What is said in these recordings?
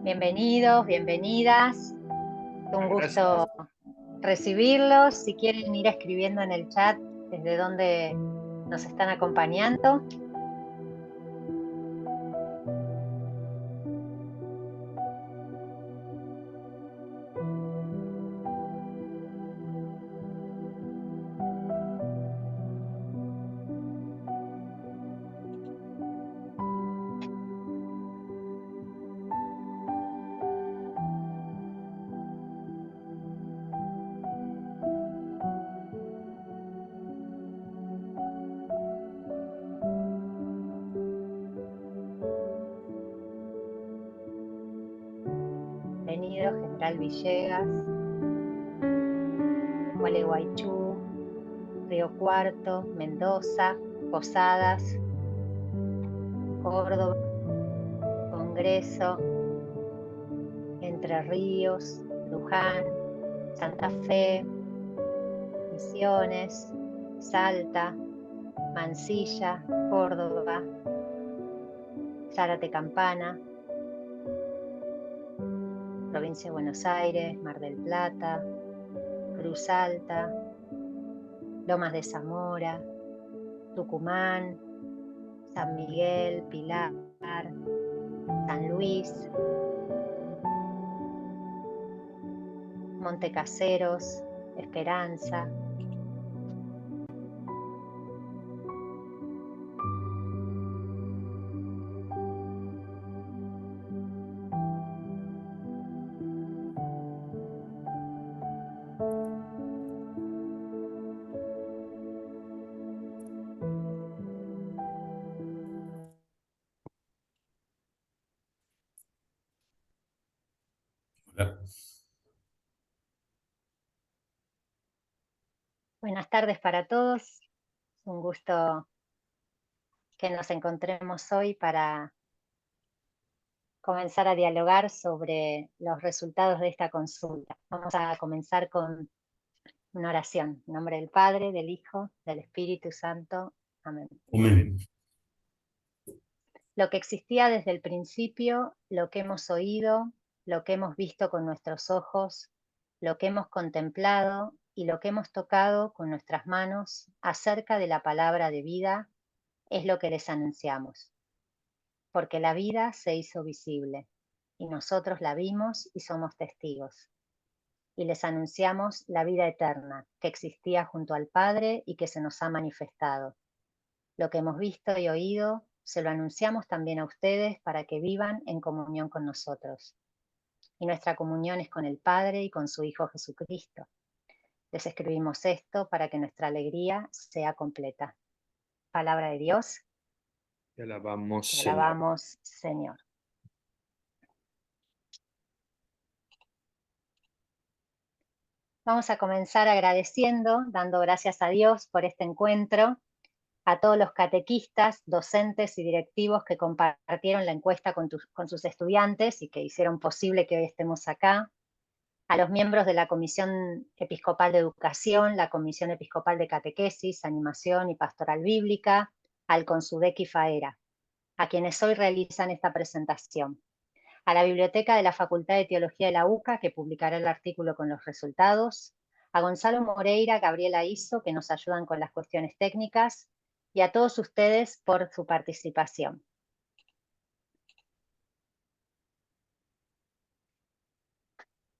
Bienvenidos, bienvenidas. Es un gusto recibirlos. Si quieren ir escribiendo en el chat desde donde nos están acompañando. Bienvenido, General Villegas, Gualeguaychú, Río Cuarto, Mendoza, Posadas, Córdoba, Congreso, Entre Ríos, Luján, Santa Fe, Misiones, Salta, Mansilla, Córdoba, Zárate Campana, Provincia de Buenos Aires, Mar del Plata, Cruz Alta, Lomas de Zamora, Tucumán, San Miguel, Pilar, San Luis, Montecaseros, Esperanza, Hola. Buenas tardes para todos. Es un gusto que nos encontremos hoy para comenzar a dialogar sobre los resultados de esta consulta. Vamos a comenzar con una oración. En nombre del Padre, del Hijo, del Espíritu Santo. Amén. Amén. Lo que existía desde el principio, lo que hemos oído, lo que hemos visto con nuestros ojos, lo que hemos contemplado y lo que hemos tocado con nuestras manos acerca de la palabra de vida es lo que les anunciamos. Porque la vida se hizo visible y nosotros la vimos y somos testigos. Y les anunciamos la vida eterna que existía junto al Padre y que se nos ha manifestado. Lo que hemos visto y oído se lo anunciamos también a ustedes para que vivan en comunión con nosotros. Y nuestra comunión es con el Padre y con su Hijo Jesucristo. Les escribimos esto para que nuestra alegría sea completa. Palabra de Dios. Te alabamos, Te Señor. alabamos, Señor. Vamos a comenzar agradeciendo, dando gracias a Dios por este encuentro, a todos los catequistas, docentes y directivos que compartieron la encuesta con sus estudiantes y que hicieron posible que hoy estemos acá, a los miembros de la Comisión Episcopal de Educación, la Comisión Episcopal de Catequesis, Animación y Pastoral Bíblica, al Consudec y FAERA, a quienes hoy realizan esta presentación, a la Biblioteca de la Facultad de Teología de la UCA, que publicará el artículo con los resultados, a Gonzalo Moreira, Gabriela Iso, que nos ayudan con las cuestiones técnicas, y a todos ustedes por su participación.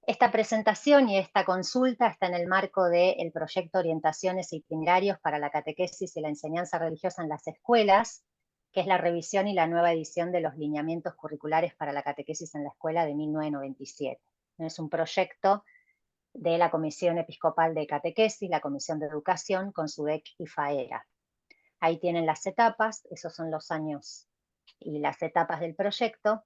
Esta presentación y esta consulta está en el marco del proyecto Orientaciones e Itinerarios para la Catequesis y la Enseñanza Religiosa en las Escuelas, que es la revisión y la nueva edición de los lineamientos curriculares para la catequesis en la escuela de 1997. Es un proyecto de la Comisión Episcopal de Catequesis, la Comisión de Educación, Consudec y FAERA. Ahí tienen las etapas, esos son los años y las etapas del proyecto.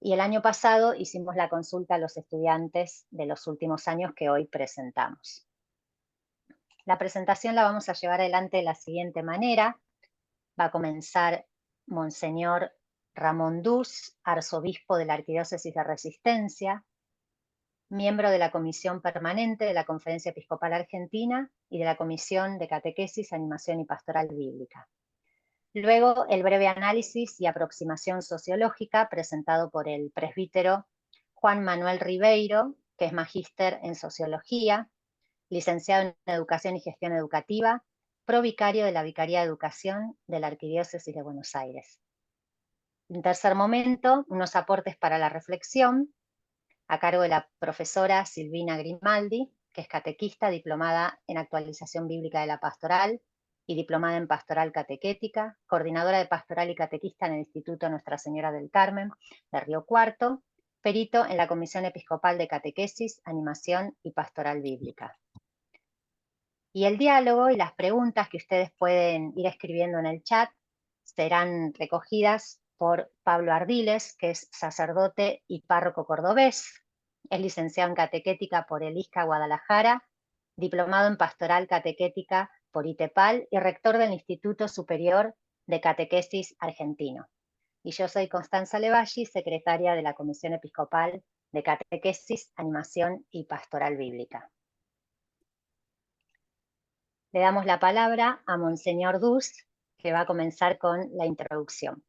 Y el año pasado hicimos la consulta a los estudiantes de los últimos años que hoy presentamos. La presentación la vamos a llevar adelante de la siguiente manera. Va a comenzar Monseñor Ramón Dus, arzobispo de la Arquidiócesis de Resistencia, miembro de la Comisión Permanente de la Conferencia Episcopal Argentina y de la Comisión de Catequesis, Animación y Pastoral Bíblica. Luego, el breve análisis y aproximación sociológica presentado por el presbítero Juan Manuel Ribeiro, que es magíster en Sociología, licenciado en Educación y Gestión Educativa, provicario de la Vicaría de Educación de la Arquidiócesis de Buenos Aires. En tercer momento, unos aportes para la reflexión, a cargo de la profesora Silvina Grimaldi, que es catequista, diplomada en actualización bíblica de la pastoral y diplomada en pastoral catequética, coordinadora de pastoral y catequista en el Instituto Nuestra Señora del Carmen de Río Cuarto, perito en la Comisión Episcopal de Catequesis, Animación y Pastoral Bíblica. Y el diálogo y las preguntas que ustedes pueden ir escribiendo en el chat serán recogidas por Pablo Ardiles, que es sacerdote y párroco cordobés, es licenciado en catequética por el ISCA Guadalajara, diplomado en pastoral catequética por ITEPAL y rector del Instituto Superior de Catequesis Argentino. Y yo soy Constanza Levalli, secretaria de la Comisión Episcopal de Catequesis, Animación y Pastoral Bíblica. Le damos la palabra a Monseñor Dus, que va a comenzar con la introducción.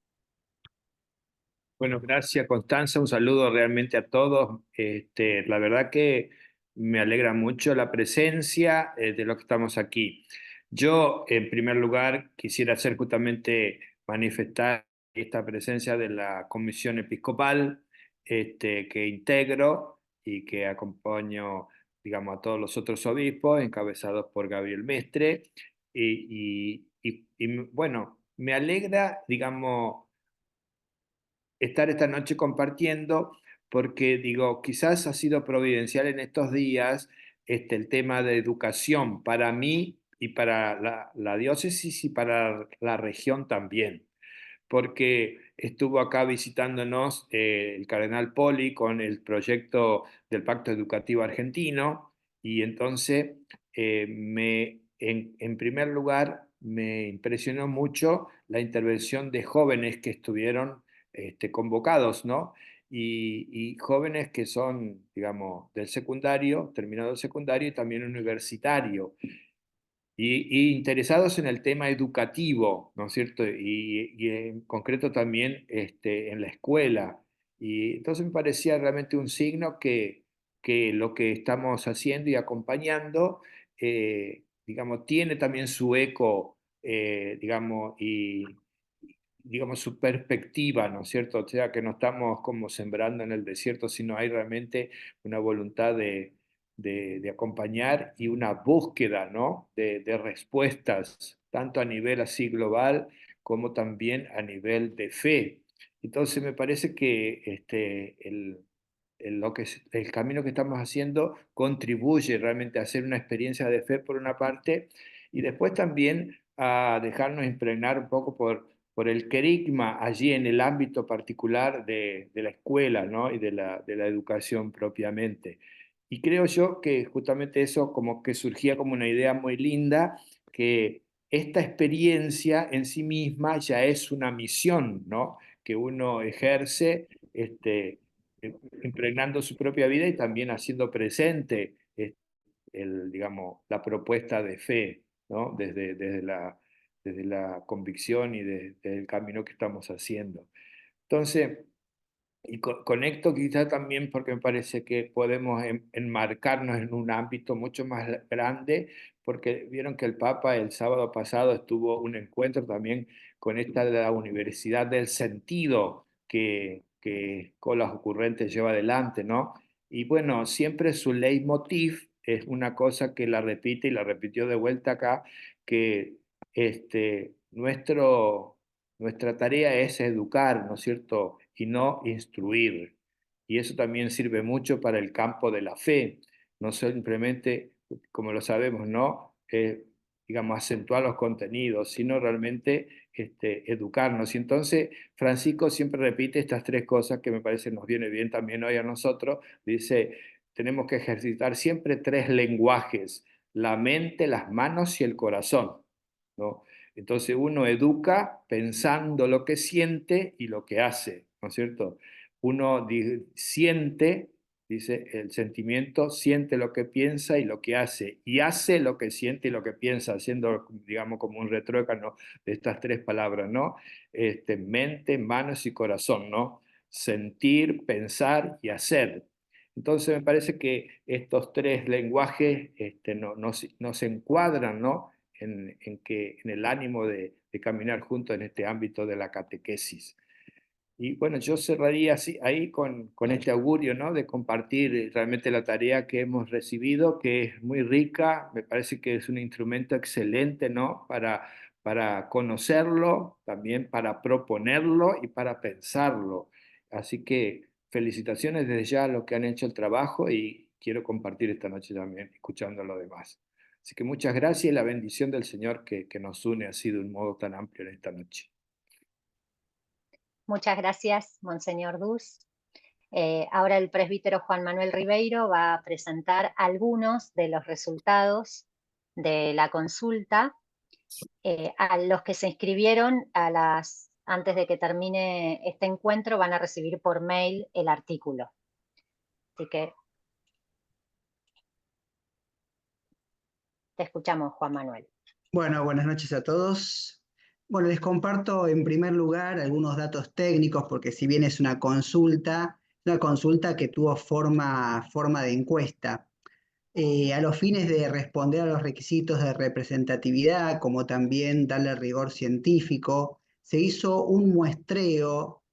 Bueno, gracias Constanza, un saludo realmente a todos. La verdad que me alegra mucho la presencia de los que estamos aquí. Yo, en primer lugar, quisiera hacer justamente manifestar esta presencia de la Comisión Episcopal que integro y que acompaño, digamos, a todos los otros obispos, encabezados por Gabriel Mestre. Bueno, me alegra, digamos, estar esta noche compartiendo, porque digo, quizás ha sido providencial en estos días el tema de educación para mí y para la diócesis y para la región también, porque estuvo acá visitándonos el cardenal Poli con el proyecto del Pacto Educativo Argentino, y entonces en primer lugar me impresionó mucho la intervención de jóvenes que estuvieron convocados, ¿no? Y jóvenes que son, digamos, del secundario, terminado el secundario y también universitario, y interesados en el tema educativo, ¿no es cierto? Y en concreto también en la escuela. Y entonces me parecía realmente un signo que lo que estamos haciendo y acompañando, digamos, tiene también su eco, digamos, y digamos, su perspectiva, ¿no es cierto? O sea, que no estamos como sembrando en el desierto, sino hay realmente una voluntad de acompañar y una búsqueda, ¿no? De respuestas, tanto a nivel así global como también a nivel de fe. Entonces me parece que el camino que estamos haciendo contribuye realmente a hacer una experiencia de fe por una parte, y después también a dejarnos impregnar un poco por el querigma allí en el ámbito particular de la escuela, ¿no? Y de la educación propiamente. Y creo yo que justamente eso como que surgía como una idea muy linda, que esta experiencia en sí misma ya es una misión, ¿no? Que uno ejerce impregnando su propia vida y también haciendo presente digamos, la propuesta de fe, ¿no? Desde la convicción y desde el camino que estamos haciendo. Entonces, y conecto quizá también porque me parece que podemos enmarcarnos en un ámbito mucho más grande, porque vieron que el Papa el sábado pasado estuvo un encuentro también con esta de la Universidad del Sentido que Colas Ocurrentes lleva adelante, ¿no? Y bueno, siempre su leitmotiv es una cosa que la repite y la repitió de vuelta acá, que nuestra tarea es educar, ¿no es cierto? Y no instruir. Y eso también sirve mucho para el campo de la fe, no simplemente, como lo sabemos, ¿no? Digamos, acentuar los contenidos, sino realmente educarnos. Y entonces Francisco siempre repite estas tres cosas que me parece nos viene bien también hoy a nosotros. Dice, tenemos que ejercitar siempre tres lenguajes: la mente, las manos y el corazón, ¿no? Entonces uno educa pensando lo que siente y lo que hace, ¿no es cierto? Uno siente, dice el sentimiento, siente lo que piensa y lo que hace, y hace lo que siente y lo que piensa, haciendo, digamos, como un retruécano de estas tres palabras, ¿no? Mente, manos y corazón, ¿no? Sentir, pensar y hacer. Entonces me parece que estos tres lenguajes no se encuadran, ¿no? En el ánimo de caminar juntos en este ámbito de la catequesis. Y bueno, yo cerraría así, ahí con este augurio, ¿no? De compartir realmente la tarea que hemos recibido, que es muy rica, me parece que es un instrumento excelente, ¿no? Para conocerlo, también para proponerlo y para pensarlo. Así que felicitaciones desde ya a los que han hecho el trabajo y quiero compartir esta noche también, escuchando a los demás. Así que muchas gracias y la bendición del Señor que nos une así de un modo tan amplio en esta noche. Muchas gracias, Monseñor Dus. Ahora el presbítero Juan Manuel Ribeiro va a presentar algunos de los resultados de la consulta. A los que se inscribieron antes de que termine este encuentro van a recibir por mail el artículo. Así que te escuchamos, Juan Manuel. Bueno, buenas noches a todos. Bueno, les comparto en primer lugar algunos datos técnicos, porque si bien es una consulta que tuvo forma de encuesta. A los fines de responder a los requisitos de representatividad, como también darle rigor científico, se hizo un muestreo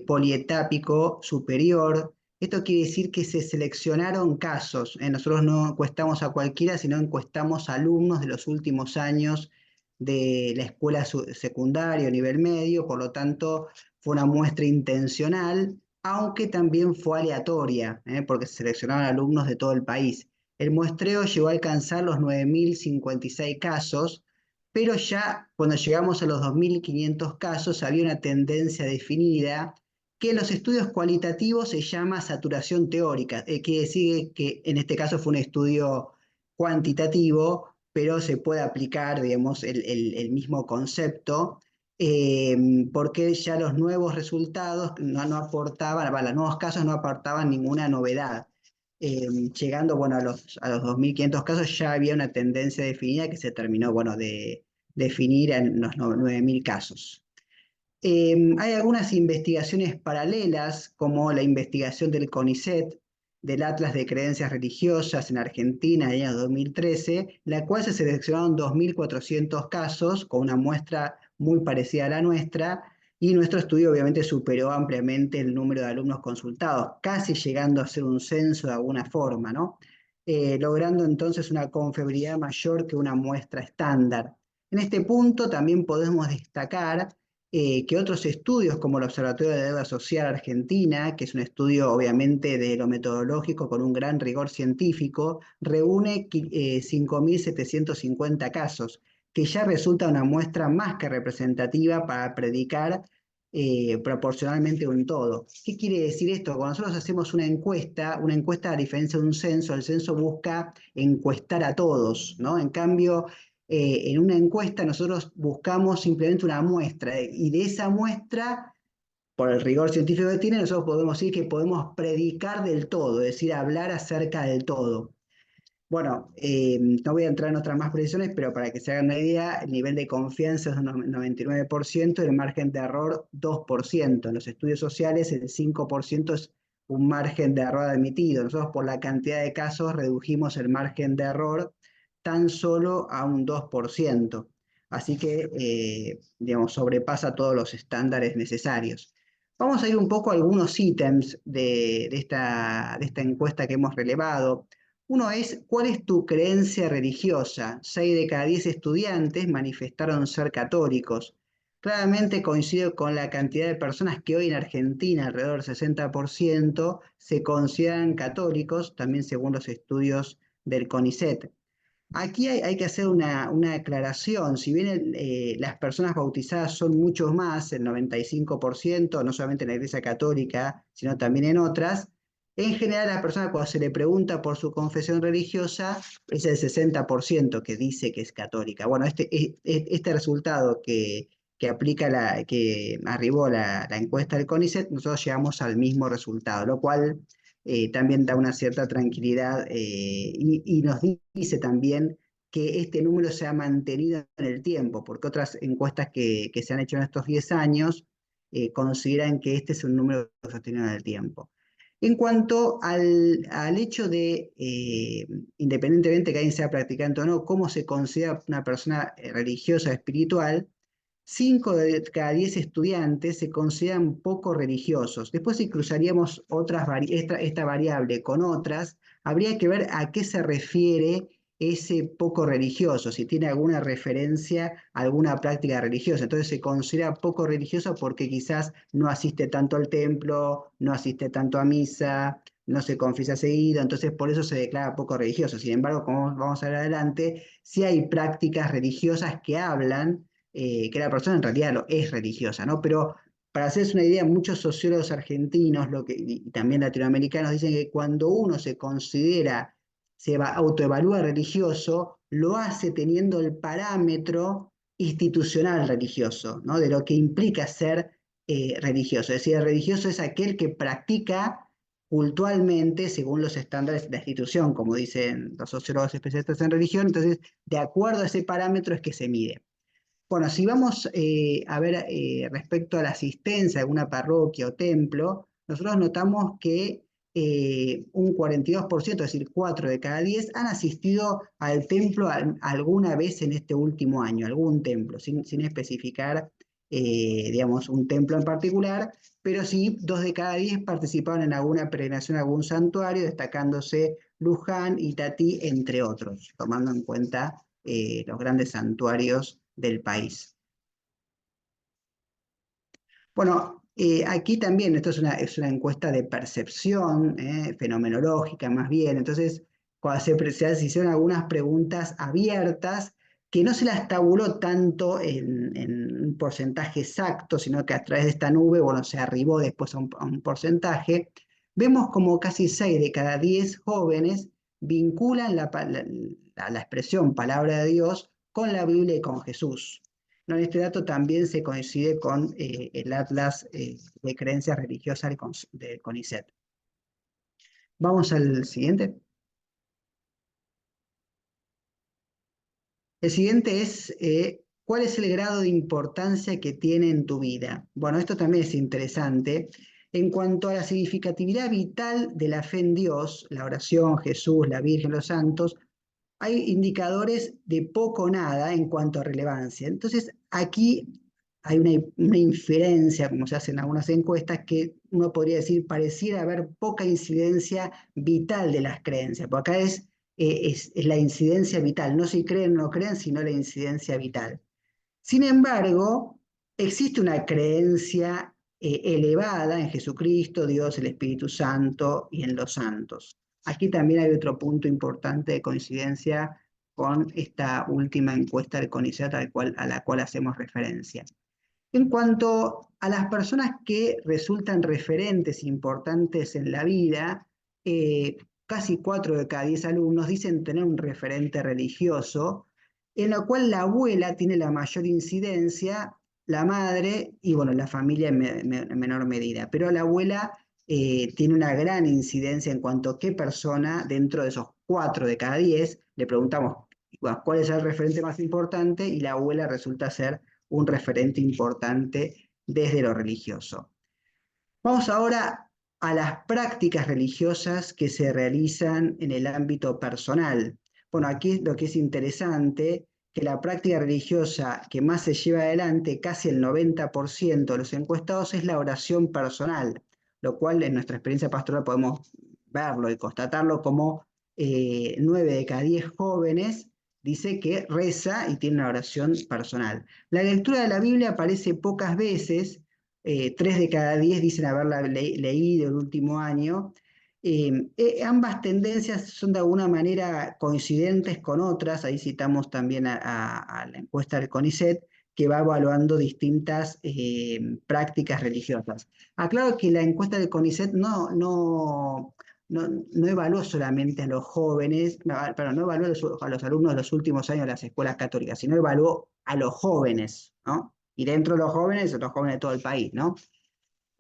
polietápico superior. Esto quiere decir que se seleccionaron casos. Nosotros no encuestamos a cualquiera, sino encuestamos a alumnos de los últimos años de la escuela secundaria o nivel medio, por lo tanto fue una muestra intencional, aunque también fue aleatoria, porque se seleccionaron alumnos de todo el país. El muestreo llegó a alcanzar los 9.056 casos, pero ya cuando llegamos a los 2.500 casos había una tendencia definida que en los estudios cualitativos se llama saturación teórica. Quiere decir que en este caso fue un estudio cuantitativo, pero se puede aplicar, digamos, el mismo concepto, porque ya los nuevos resultados no aportaban, los nuevos casos no aportaban ninguna novedad. Llegando bueno, a los 2.500 casos ya había una tendencia definida que se terminó bueno, de definir en los 9.000 casos. Hay algunas investigaciones paralelas, como la investigación del CONICET, del Atlas de Creencias Religiosas en Argentina en el año 2013, la cual se seleccionaron 2.400 casos con una muestra muy parecida a la nuestra, y nuestro estudio obviamente superó ampliamente el número de alumnos consultados, casi llegando a ser un censo de alguna forma, ¿no? Logrando entonces una confiabilidad mayor que una muestra estándar. En este punto también podemos destacar que otros estudios como el Observatorio de Deuda Social Argentina, que es un estudio obviamente de lo metodológico con un gran rigor científico, reúne 5.750 casos, que ya resulta una muestra más que representativa para predicar proporcionalmente un todo. ¿Qué quiere decir esto? Cuando nosotros hacemos una encuesta a diferencia de un censo, el censo busca encuestar a todos, ¿no? En cambio, en una encuesta nosotros buscamos simplemente una muestra y de esa muestra, por el rigor científico que tiene, nosotros podemos decir que podemos predicar del todo, es decir, hablar acerca del todo. Bueno, no voy a entrar en otras más precisiones, pero para que se hagan una idea, el nivel de confianza es un 99% y el margen de error 2%. En los estudios sociales el 5% es un margen de error admitido. Nosotros por la cantidad de casos redujimos el margen de error tan solo a un 2%. Así que, digamos, sobrepasa todos los estándares necesarios. Vamos a ir un poco a algunos ítems de esta encuesta que hemos relevado. Uno es, ¿cuál es tu creencia religiosa? 6 de cada 10 estudiantes manifestaron ser católicos. Claramente coincido con la cantidad de personas que hoy en Argentina, alrededor del 60%, se consideran católicos, también según los estudios del CONICET. Aquí hay que hacer una aclaración. Si bien las personas bautizadas son muchos más, el 95%, no solamente en la Iglesia Católica, sino también en otras, en general la persona cuando se le pregunta por su confesión religiosa es el 60% que dice que es católica. Bueno, este resultado que arribó la encuesta del CONICET, nosotros llegamos al mismo resultado, lo cual también da una cierta tranquilidad y nos dice también que este número se ha mantenido en el tiempo, porque otras encuestas que se han hecho en estos 10 años consideran que este es un número sostenido en el tiempo. En cuanto al hecho de, independientemente que alguien sea practicante o no, cómo se considera una persona religiosa, espiritual, 5 de cada 10 estudiantes se consideran poco religiosos. Después, si cruzaríamos esta variable con otras, habría que ver a qué se refiere ese poco religioso, si tiene alguna referencia a alguna práctica religiosa. Entonces se considera poco religioso porque quizás no asiste tanto al templo, no asiste tanto a misa, no se confiesa seguido, entonces por eso se declara poco religioso. Sin embargo, como vamos a ver adelante, sí hay prácticas religiosas que hablan que la persona en realidad es religiosa, ¿no? Pero para hacerse una idea, muchos sociólogos argentinos y también latinoamericanos dicen que cuando uno se considera, autoevalúa religioso, lo hace teniendo el parámetro institucional religioso, ¿no? De lo que implica ser religioso. Es decir, el religioso es aquel que practica cultualmente según los estándares de la institución, como dicen los sociólogos especialistas en religión. Entonces, de acuerdo a ese parámetro es que se mide. Bueno, si vamos a ver respecto a la asistencia a alguna parroquia o templo, nosotros notamos que un 42%, es decir, 4 de cada 10, han asistido al templo alguna vez en este último año, algún templo, sin especificar, digamos, un templo en particular, pero sí 2 de cada 10 participaron en alguna peregrinación a algún santuario, destacándose Luján, Itatí, entre otros, tomando en cuenta los grandes santuarios del país. Bueno, aquí también, esto es una encuesta de percepción, fenomenológica más bien, entonces cuando se hicieron algunas preguntas abiertas que no se las tabuló tanto en un porcentaje exacto, sino que a través de esta nube, bueno, se arribó después a un porcentaje. Vemos como casi 6 de cada 10 jóvenes vinculan la expresión palabra de Dios con la Biblia y con Jesús. No, este dato también se coincide con el Atlas de Creencias Religiosas de CONICET. Vamos al siguiente. El siguiente es, ¿cuál es el grado de importancia que tiene en tu vida? Bueno, esto también es interesante. En cuanto a la significatividad vital de la fe en Dios, la oración, Jesús, la Virgen, los santos, hay indicadores de poco o nada en cuanto a relevancia. Entonces, aquí hay una inferencia, como se hace en algunas encuestas, que uno podría decir pareciera haber poca incidencia vital de las creencias, porque acá es la incidencia vital, no si creen o no creen, sino la incidencia vital. Sin embargo, existe una creencia elevada en Jesucristo, Dios, el Espíritu Santo y en los santos. Aquí también hay otro punto importante de coincidencia con esta última encuesta del CONICET a la cual hacemos referencia. En cuanto a las personas que resultan referentes importantes en la vida, casi 4 de cada 10 alumnos dicen tener un referente religioso, en lo cual la abuela tiene la mayor incidencia, la madre y bueno, la familia en menor medida. Pero la abuela tiene una gran incidencia en cuanto a qué persona dentro de esos 4 de cada 10, le preguntamos cuál es el referente más importante y la abuela resulta ser un referente importante desde lo religioso. Vamos ahora a las prácticas religiosas que se realizan en el ámbito personal. Bueno, aquí lo que es interesante, que la práctica religiosa que más se lleva adelante, casi el 90% de los encuestados, es la oración personal, lo cual en nuestra experiencia pastoral podemos verlo y constatarlo como 9 de cada 10 jóvenes dice que reza y tiene una oración personal. La lectura de la Biblia aparece pocas veces, 3 de cada 10 dicen haberla leído el último año. Ambas tendencias son de alguna manera coincidentes con otras, ahí citamos también a la encuesta del CONICET, que va evaluando distintas prácticas religiosas. Aclaro que la encuesta del CONICET no evaluó solamente a los jóvenes, no evaluó a los alumnos de los últimos años de las escuelas católicas, sino evaluó a los jóvenes, ¿no? Y dentro de los jóvenes de todo el país, ¿no?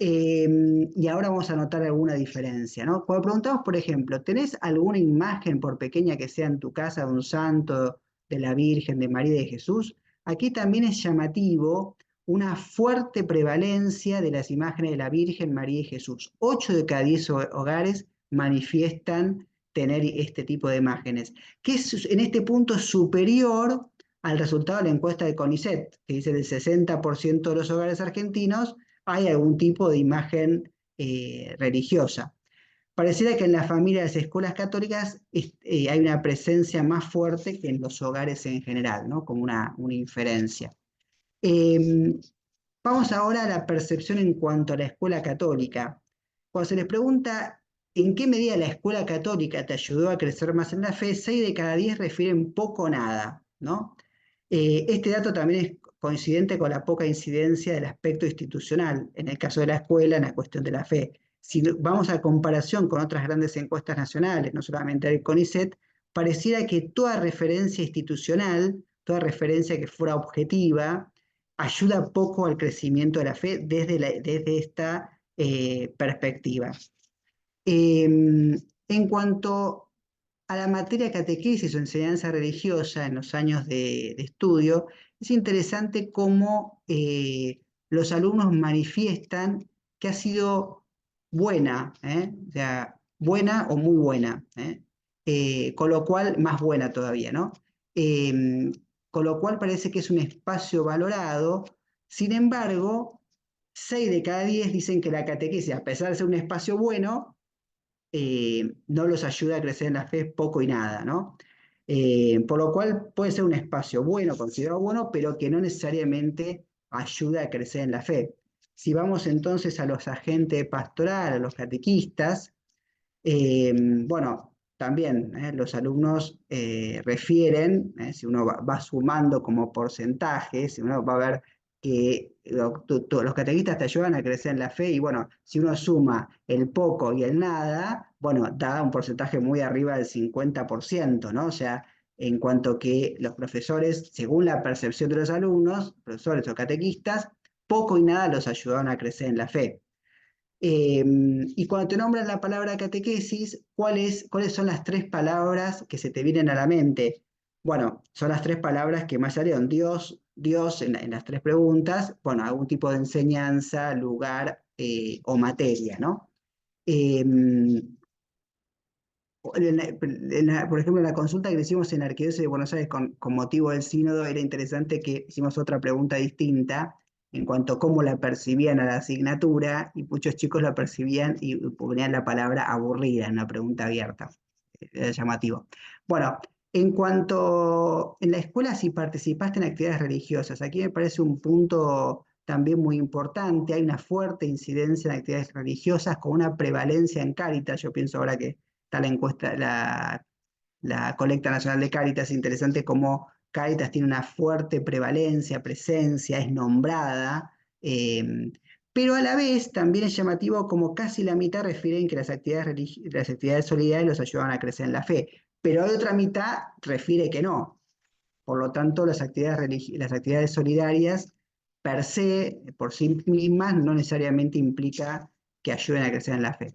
Y ahora vamos a notar alguna diferencia, ¿no? Cuando preguntamos, por ejemplo, ¿tenés alguna imagen, por pequeña que sea en tu casa, de un santo, de la Virgen, de María y de Jesús? Aquí también es llamativo una fuerte prevalencia de las imágenes de la Virgen, María y Jesús. 8 de cada 10 hogares manifiestan tener este tipo de imágenes, que es en este punto superior al resultado de la encuesta de CONICET, que dice del 60% de los hogares argentinos hay algún tipo de imagen religiosa. Pareciera que en la familia de las escuelas católicas hay una presencia más fuerte que en los hogares en general, ¿no? Como una inferencia. Vamos ahora a la percepción en cuanto a la escuela católica. Cuando se les pregunta en qué medida la escuela católica te ayudó a crecer más en la fe, 6 de cada 10 refieren poco o nada, ¿no? Este dato también es coincidente con la poca incidencia del aspecto institucional, en el caso de la escuela, en la cuestión de la fe. Si vamos a comparación con otras grandes encuestas nacionales, no solamente el CONICET, pareciera que toda referencia institucional, toda referencia que fuera objetiva, ayuda poco al crecimiento de la fe desde esta perspectiva. En cuanto a la materia catequesis o enseñanza religiosa en los años de estudio, es interesante cómo los alumnos manifiestan que ha sido buena, o sea, buena o muy buena, con lo cual, más buena todavía, ¿no? Con lo cual parece que es un espacio valorado. Sin embargo, 6 de cada 10 dicen que la catequesis, a pesar de ser un espacio bueno, no los ayuda a crecer en la fe poco y nada, ¿no? Por lo cual puede ser un espacio bueno, considerado bueno, pero que no necesariamente ayuda a crecer en la fe. Si vamos entonces a los agentes pastorales, a los catequistas, bueno, también los alumnos refieren, si uno va sumando como porcentajes, si uno va a ver que los catequistas te ayudan a crecer en la fe y bueno, si uno suma el poco y el nada, bueno, da un porcentaje muy arriba del 50%, ¿no? O sea, en cuanto que los profesores, según la percepción de los alumnos, profesores o catequistas, poco y nada los ayudaron a crecer en la fe. Y cuando te nombran la palabra catequesis, ¿cuáles son las 3 palabras que se te vienen a la mente? Bueno, son las 3 palabras que más salieron. Dios en las 3 preguntas, bueno, algún tipo de enseñanza, lugar o materia, ¿no? Por ejemplo, en la consulta que hicimos en la Arquidiócesis de Buenos Aires con motivo del sínodo, era interesante que hicimos otra pregunta distinta en cuanto a cómo la percibían a la asignatura, y muchos chicos la percibían y ponían la palabra aburrida en una pregunta abierta. Era llamativo. Bueno, en cuanto en la escuela, si participaste en actividades religiosas, aquí me parece un punto también muy importante. Hay una fuerte incidencia en actividades religiosas con una prevalencia en Cáritas. Yo pienso ahora que está la encuesta, la colecta nacional de Cáritas, es interesante cómo Cáritas tiene una fuerte prevalencia, presencia, es nombrada, pero a la vez también es llamativo como casi la mitad refieren que las actividades solidarias los ayudan a crecer en la fe, pero hay otra mitad refiere que no. Por lo tanto, las actividades solidarias per se, por sí mismas, no necesariamente implica que ayuden a crecer en la fe.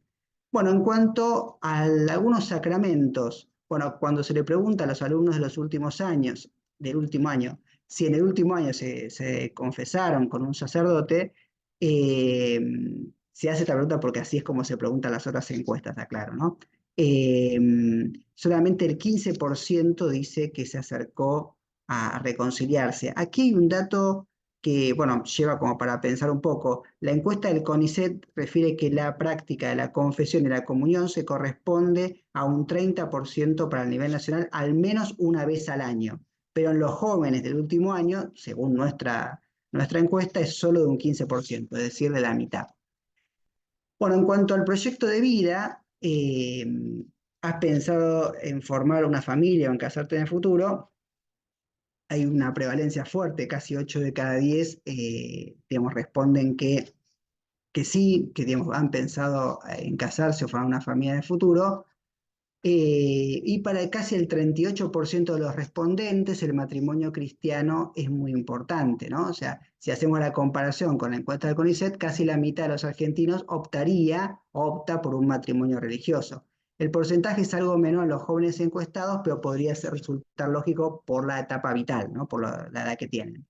Bueno, en cuanto a algunos sacramentos, bueno, cuando se le pregunta a los alumnos de los últimos años, del último año, si en el último año se confesaron con un sacerdote, se hace esta pregunta porque así es como se preguntan las otras encuestas, aclaro, ¿no? Solamente el 15% dice que se acercó a reconciliarse. Aquí hay un dato que, bueno, lleva como para pensar un poco. La encuesta del CONICET refiere que la práctica de la confesión y la comunión se corresponde a un 30% para el nivel nacional, al menos una vez al año. Pero en los jóvenes del último año, según nuestra encuesta, es solo de un 15%, es decir, de la mitad. Bueno, en cuanto al proyecto de vida, ¿has pensado en formar una familia o en casarte en el futuro? Hay una prevalencia fuerte, casi 8 de cada 10 digamos, responden que sí, que digamos, han pensado en casarse o formar una familia en el futuro. Y para casi el 38% de los respondentes, el matrimonio cristiano es muy importante, ¿no? O sea, si hacemos la comparación con la encuesta del CONICET, casi la mitad de los argentinos opta por un matrimonio religioso. El porcentaje es algo menor en los jóvenes encuestados, pero podría resultar lógico por la etapa vital, ¿no? Por la edad que tienen.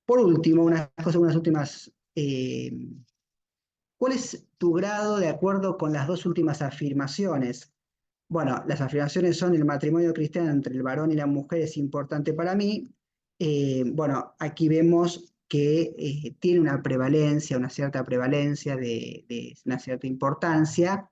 Por último, unas últimas. ¿Cuál es tu grado de acuerdo con las dos últimas afirmaciones? Bueno, las afirmaciones son: el matrimonio cristiano entre el varón y la mujer es importante para mí. Bueno, aquí vemos que tiene una prevalencia, una cierta prevalencia de una cierta importancia.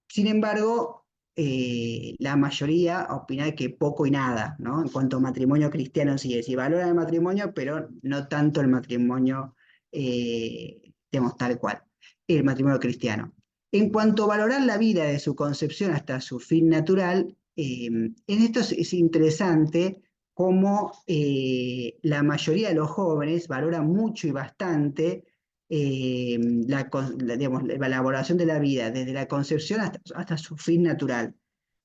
Sin embargo, la mayoría opina que poco y nada, ¿no? En cuanto a matrimonio cristiano en sí, es decir, valoran el matrimonio, pero no tanto el matrimonio, digamos, tal cual, el matrimonio cristiano. En cuanto a valorar la vida de su concepción hasta su fin natural, en esto es interesante cómo la mayoría de los jóvenes valoran mucho y bastante digamos, la elaboración de la vida, desde la concepción hasta su fin natural.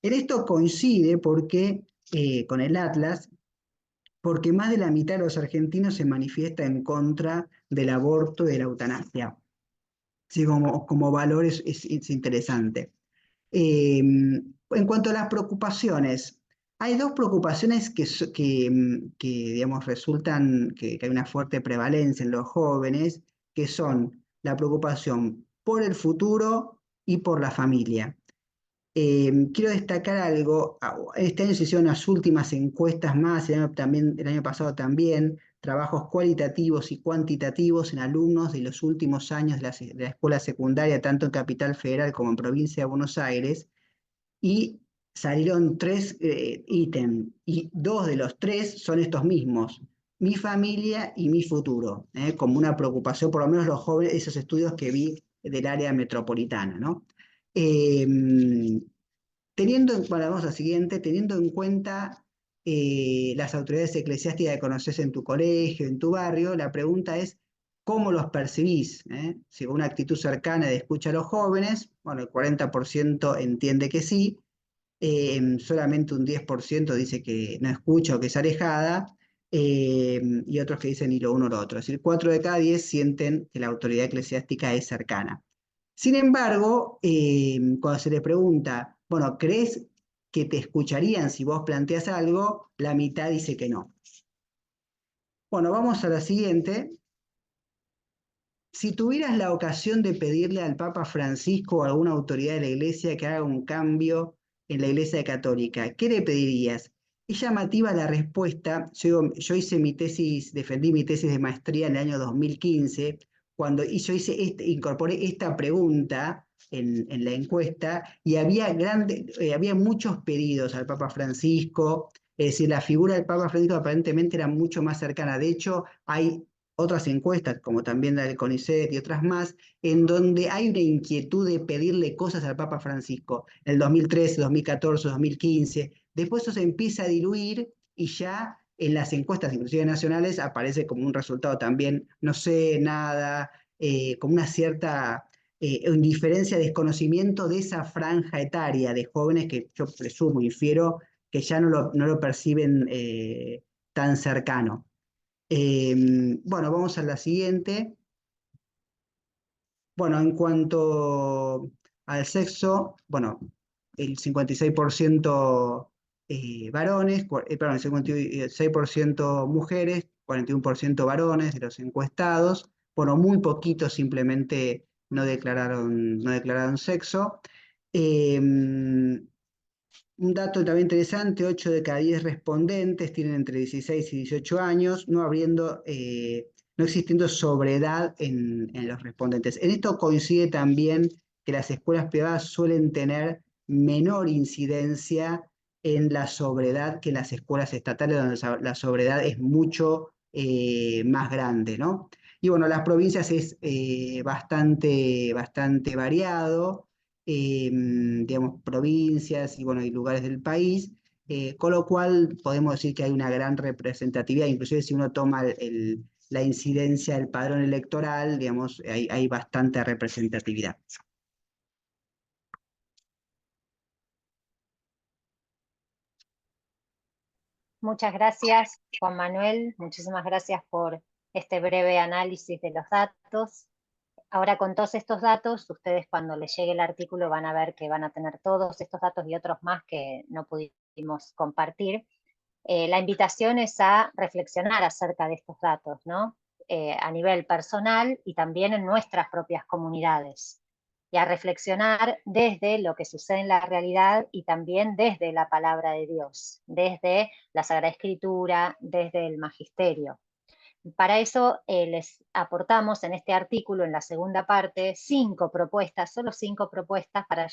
En esto coincide con el Atlas, porque más de la mitad de los argentinos se manifiesta en contra del aborto y de la eutanasia. Sí, como valor es interesante. En cuanto a las preocupaciones, hay dos preocupaciones digamos, resultan que hay una fuerte prevalencia en los jóvenes, que son la preocupación por el futuro y por la familia. Quiero destacar algo: este año se hicieron las últimas encuestas más, el año pasado también, trabajos cualitativos y cuantitativos en alumnos de los últimos años de la escuela secundaria, tanto en Capital Federal como en Provincia de Buenos Aires, y salieron tres ítems, y dos de los tres son estos mismos: mi familia y mi futuro, como una preocupación, por lo menos los jóvenes, esos estudios que vi del área metropolitana, ¿no? Eh, bueno, vamos al siguiente: teniendo en cuenta las autoridades eclesiásticas que conoces en tu colegio, en tu barrio, la pregunta es: ¿cómo los percibís? Si con una actitud cercana de escucha a los jóvenes, bueno, el 40% entiende que sí, solamente un 10% dice que no escucha o que es alejada, y otros que dicen ni lo uno o lo otro. Es decir, 4 de cada 10 sienten que la autoridad eclesiástica es cercana. Sin embargo, cuando se le pregunta, bueno, ¿crees que te escucharían si vos planteas algo? La mitad dice que no. Bueno, vamos a la siguiente. Si tuvieras la ocasión de pedirle al Papa Francisco o a alguna autoridad de la Iglesia que haga un cambio en la Iglesia Católica, ¿qué le pedirías? Es llamativa la respuesta. Yo defendí mi tesis de maestría en el año 2015, y yo incorporé esta pregunta en la encuesta, y había muchos pedidos al Papa Francisco. Es decir, la figura del Papa Francisco aparentemente era mucho más cercana. De hecho, hay otras encuestas, como también la del CONICET y otras más, en donde hay una inquietud de pedirle cosas al Papa Francisco, en el 2013, 2014, 2015. Después eso se empieza a diluir, y ya en las encuestas, inclusive nacionales, aparece como un resultado también: no sé nada, como una cierta indiferencia, desconocimiento de esa franja etaria de jóvenes que yo presumo, infiero, que ya no lo perciben tan cercano. Bueno, vamos a la siguiente. Bueno, en cuanto al sexo, bueno, el 56% varones, perdón, el 56% mujeres, 41% varones de los encuestados. Bueno, muy poquitos simplemente no declararon sexo. Eh, un dato también interesante: 8 de cada 10 respondentes tienen entre 16 y 18 años, no existiendo sobredad en los respondentes. En esto coincide también que las escuelas privadas suelen tener menor incidencia en la sobredad que las escuelas estatales, donde la sobredad es mucho más grande, ¿no? Y bueno, las provincias es bastante variado, digamos, provincias y, bueno, y lugares del país, con lo cual podemos decir que hay una gran representatividad. Inclusive si uno toma la incidencia del padrón electoral, digamos, hay bastante representatividad. Muchas gracias, Juan Manuel. Muchísimas gracias por este breve análisis de los datos. Ahora, con todos estos datos, ustedes cuando les llegue el artículo van a ver que van a tener todos estos datos y otros más que no pudimos compartir. La invitación es a reflexionar acerca de estos datos, ¿no? A nivel personal y también en nuestras propias comunidades. Y a reflexionar desde lo que sucede en la realidad y también desde la palabra de Dios, desde la Sagrada Escritura, desde el Magisterio. Para eso les aportamos en este artículo, en la segunda parte, 5 propuestas, solo 5 propuestas para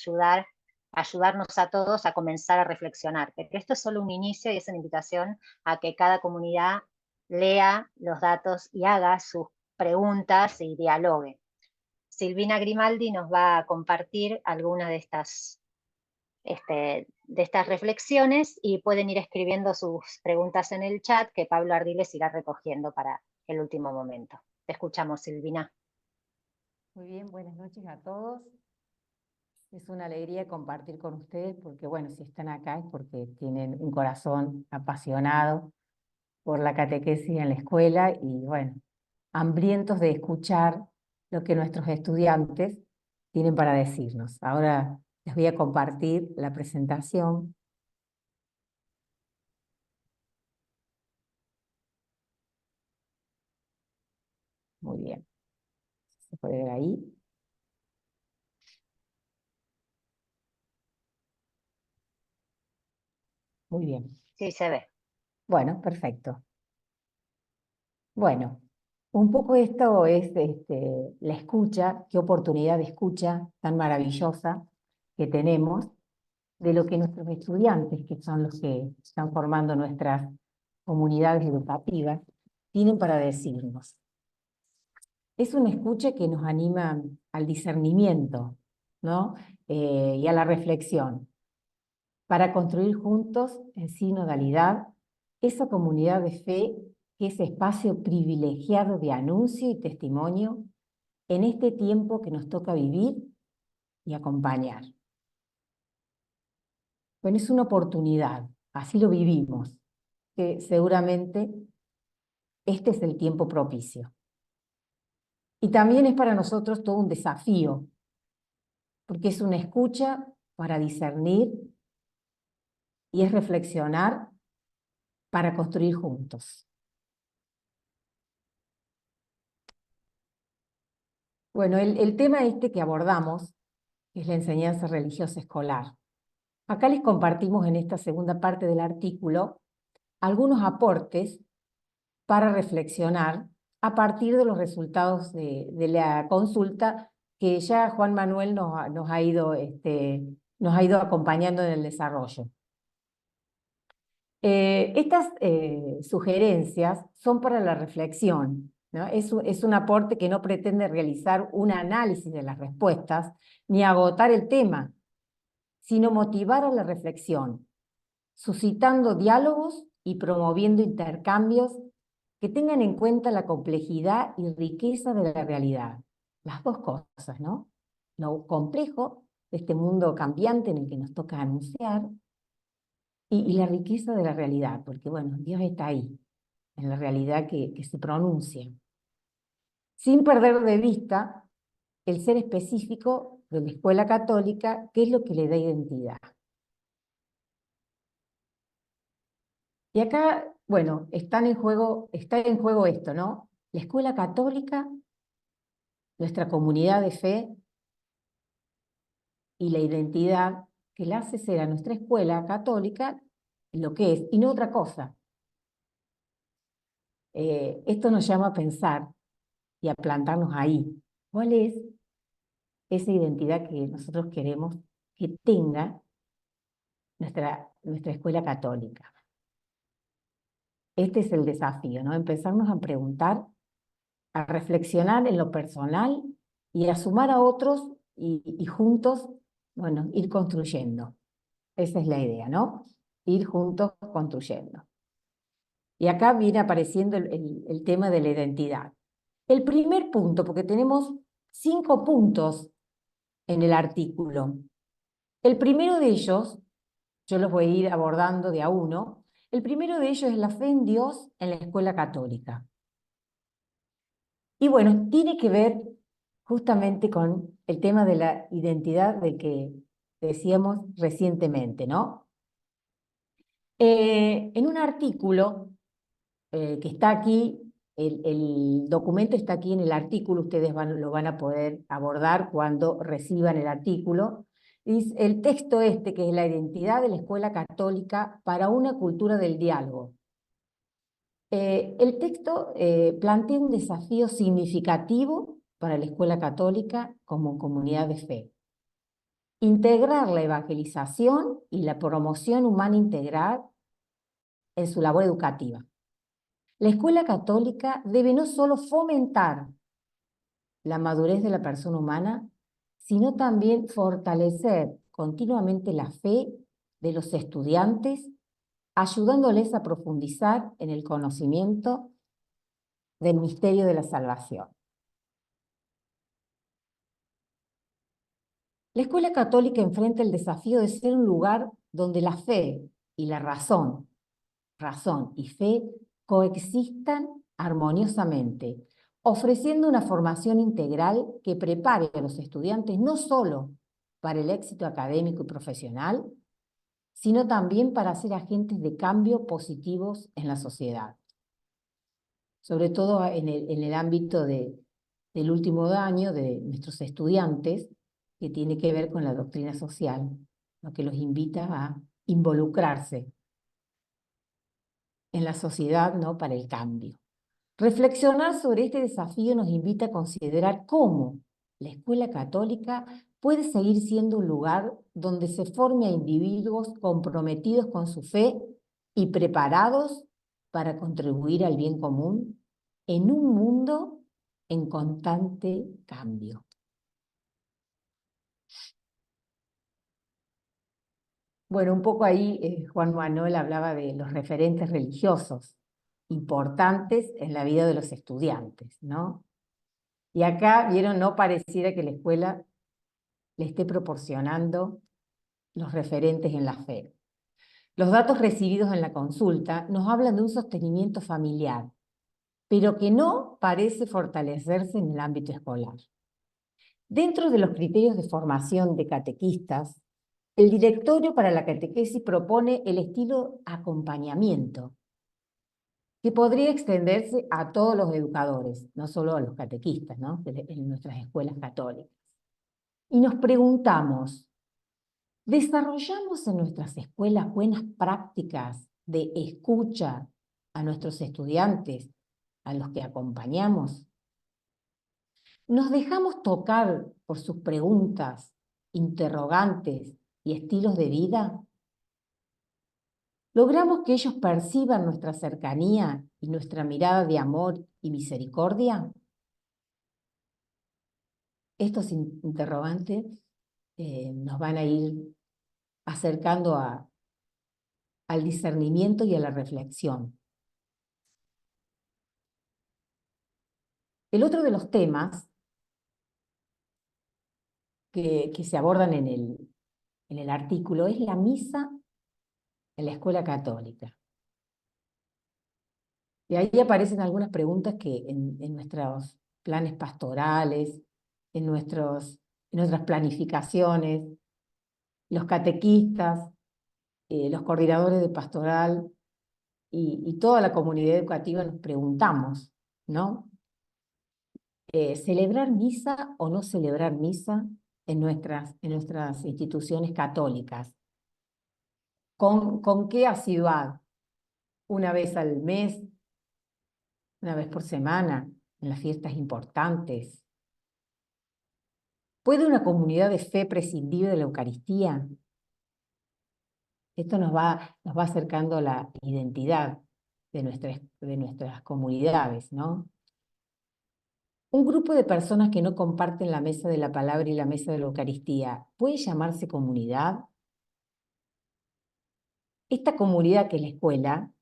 ayudarnos a todos a comenzar a reflexionar. Pero esto es solo un inicio y es una invitación a que cada comunidad lea los datos y haga sus preguntas y dialogue. Silvina Grimaldi nos va a compartir algunas de estas reflexiones y pueden ir escribiendo sus preguntas en el chat que Pablo Ardiles irá recogiendo para el último momento. Te escuchamos, Silvina. Muy bien, buenas noches a todos. Es una alegría compartir con ustedes porque, bueno, si están acá es porque tienen un corazón apasionado por la catequesis en la escuela y, bueno, hambrientos de escuchar lo que nuestros estudiantes tienen para decirnos. Ahora les voy a compartir la presentación. Muy bien. ¿Se puede ver ahí? Muy bien. Sí, se ve. Bueno, perfecto. Bueno, un poco esto es la escucha, qué oportunidad de escucha tan maravillosa que tenemos de lo que nuestros estudiantes, que son los que están formando nuestras comunidades educativas, tienen para decirnos. Es una escucha que nos anima al discernimiento, ¿no? Y a la reflexión, para construir juntos, en sinodalidad, esa comunidad de fe que es espacio privilegiado de anuncio y testimonio en este tiempo que nos toca vivir y acompañar. Bueno, es una oportunidad, así lo vivimos, que seguramente este es el tiempo propicio. Y también es para nosotros todo un desafío, porque es una escucha para discernir y es reflexionar para construir juntos. Bueno, el tema que abordamos es la enseñanza religiosa escolar. Acá les compartimos en esta segunda parte del artículo algunos aportes para reflexionar a partir de los resultados de la consulta que ya Juan Manuel nos ha ido acompañando en el desarrollo. Estas sugerencias son para la reflexión, ¿no? Es un aporte que no pretende realizar un análisis de las respuestas ni agotar el tema, sino motivar a la reflexión, suscitando diálogos y promoviendo intercambios que tengan en cuenta la complejidad y riqueza de la realidad. Las dos cosas, ¿no? Lo complejo de este mundo cambiante en el que nos toca anunciar y la riqueza de la realidad, porque bueno, Dios está ahí, en la realidad que se pronuncia. Sin perder de vista el ser específico de la escuela católica, que es lo que le da identidad. Y acá, bueno, está en juego esto, ¿no? La escuela católica, nuestra comunidad de fe y la identidad que la hace ser a nuestra escuela católica lo que es, y no otra cosa. Esto nos llama a pensar y a plantarnos ahí. ¿Cuál es esa identidad que nosotros queremos que tenga nuestra escuela católica? Este es el desafío, ¿no? Empezarnos a preguntar, a reflexionar en lo personal y a sumar a otros y juntos, bueno, ir construyendo. Esa es la idea, ¿no? Ir juntos construyendo. Y acá viene apareciendo el tema de la identidad. El primer punto, porque tenemos 5 puntos en el artículo. El primero de ellos, yo los voy a ir abordando de a uno, el primero de ellos es la fe en Dios en la escuela católica. Y bueno, tiene que ver justamente con el tema de la identidad del que decíamos recientemente, ¿no? En un artículo que está aquí, el documento está aquí en el artículo, ustedes lo van a poder abordar cuando reciban el artículo. El texto que es la identidad de la Escuela Católica para una cultura del diálogo. El texto plantea un desafío significativo para la Escuela Católica como comunidad de fe. Integrar la evangelización y la promoción humana integral en su labor educativa. La Escuela Católica debe no solo fomentar la madurez de la persona humana, sino también fortalecer continuamente la fe de los estudiantes, ayudándoles a profundizar en el conocimiento del misterio de la salvación. La Escuela Católica enfrenta el desafío de ser un lugar donde la fe y la razón y fe coexistan armoniosamente, ofreciendo una formación integral que prepare a los estudiantes no solo para el éxito académico y profesional, sino también para ser agentes de cambio positivos en la sociedad. Sobre todo en el ámbito del último año de nuestros estudiantes, que tiene que ver con la doctrina social, lo que los invita a involucrarse en la sociedad, ¿no?, para el cambio. Reflexionar sobre este desafío nos invita a considerar cómo la Escuela Católica puede seguir siendo un lugar donde se forme a individuos comprometidos con su fe y preparados para contribuir al bien común en un mundo en constante cambio. Bueno, un poco ahí Juan Manuel hablaba de los referentes religiosos importantes en la vida de los estudiantes, ¿no? Y acá, vieron, no pareciera que la escuela le esté proporcionando los referentes en la fe. Los datos recibidos en la consulta nos hablan de un sostenimiento familiar, pero que no parece fortalecerse en el ámbito escolar. Dentro de los criterios de formación de catequistas, el Directorio para la Catequesis propone el estilo acompañamiento, que podría extenderse a todos los educadores, no solo a los catequistas, ¿no?, en nuestras escuelas católicas. Y nos preguntamos, ¿desarrollamos en nuestras escuelas buenas prácticas de escucha a nuestros estudiantes, a los que acompañamos? ¿Nos dejamos tocar por sus preguntas, interrogantes y estilos de vida? ¿Logramos que ellos perciban nuestra cercanía y nuestra mirada de amor y misericordia? Estos interrogantes nos van a ir acercando al discernimiento y a la reflexión. El otro de los temas que se abordan en el artículo es la misa en la escuela católica. Y ahí aparecen algunas preguntas que en nuestros planes pastorales, en nuestras planificaciones, los catequistas, los coordinadores de pastoral y toda la comunidad educativa nos preguntamos, ¿no? ¿Celebrar misa o no celebrar misa en nuestras instituciones católicas? ¿Con qué asiduidad? ¿Una vez al mes? ¿Una vez por semana? ¿En las fiestas importantes? ¿Puede una comunidad de fe prescindir de la Eucaristía? Esto nos va acercando a la identidad de nuestras comunidades, ¿no? Un grupo de personas que no comparten la mesa de la palabra y la mesa de la Eucaristía, ¿puede llamarse comunidad? Esta comunidad que es la escuela,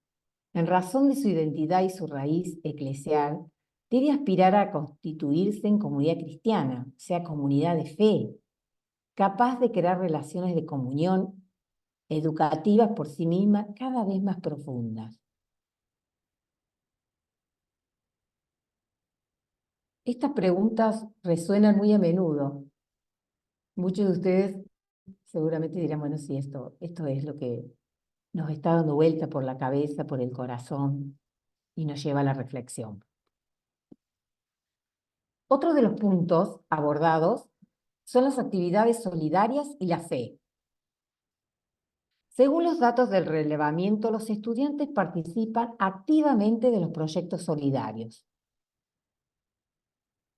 en razón de su identidad y su raíz eclesial, debe aspirar a constituirse en comunidad cristiana, o sea, comunidad de fe, capaz de crear relaciones de comunión educativas por sí mismas cada vez más profundas. Estas preguntas resuenan muy a menudo. Muchos de ustedes seguramente dirán, bueno, sí, esto es lo que nos está dando vuelta por la cabeza, por el corazón, y nos lleva a la reflexión. Otro de los puntos abordados son las actividades solidarias y la fe. Según los datos del relevamiento, los estudiantes participan activamente de los proyectos solidarios.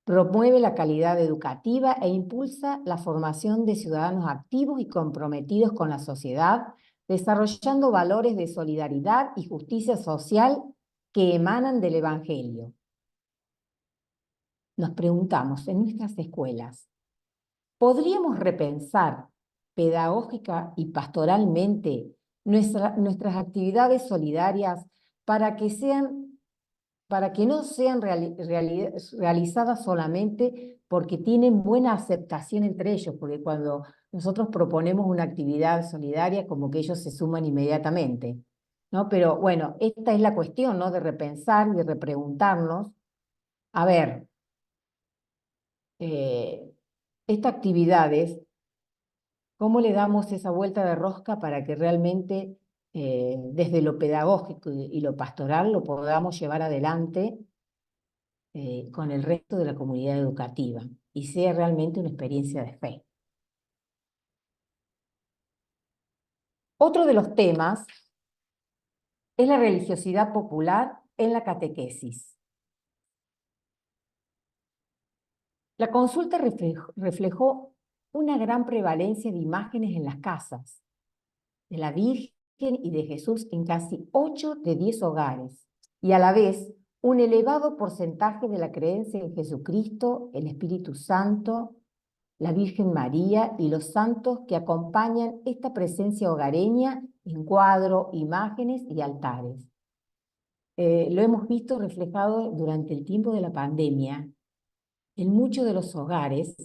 Promueve la calidad educativa e impulsa la formación de ciudadanos activos y comprometidos con la sociedad, desarrollando valores de solidaridad y justicia social que emanan del Evangelio. Nos preguntamos en nuestras escuelas, ¿podríamos repensar pedagógica y pastoralmente nuestras actividades solidarias para que no sean realizadas solamente porque tienen buena aceptación entre ellos? Porque cuando nosotros proponemos una actividad solidaria, como que ellos se suman inmediatamente, ¿no? Pero bueno, esta es la cuestión, ¿no? De repensar y de repreguntarnos, a ver, estas actividades, ¿cómo le damos esa vuelta de rosca para que realmente desde lo pedagógico y lo pastoral lo podamos llevar adelante con el resto de la comunidad educativa y sea realmente una experiencia de fe? Otro de los temas es la religiosidad popular en la catequesis. La consulta reflejó una gran prevalencia de imágenes en las casas, de la Virgen y de Jesús en casi 8 de 10 hogares, y a la vez un elevado porcentaje de la creencia en Jesucristo, el Espíritu Santo, la Virgen María y los santos que acompañan esta presencia hogareña en cuadros, imágenes y altares. Lo hemos visto reflejado durante el tiempo de la pandemia. En muchos de los hogares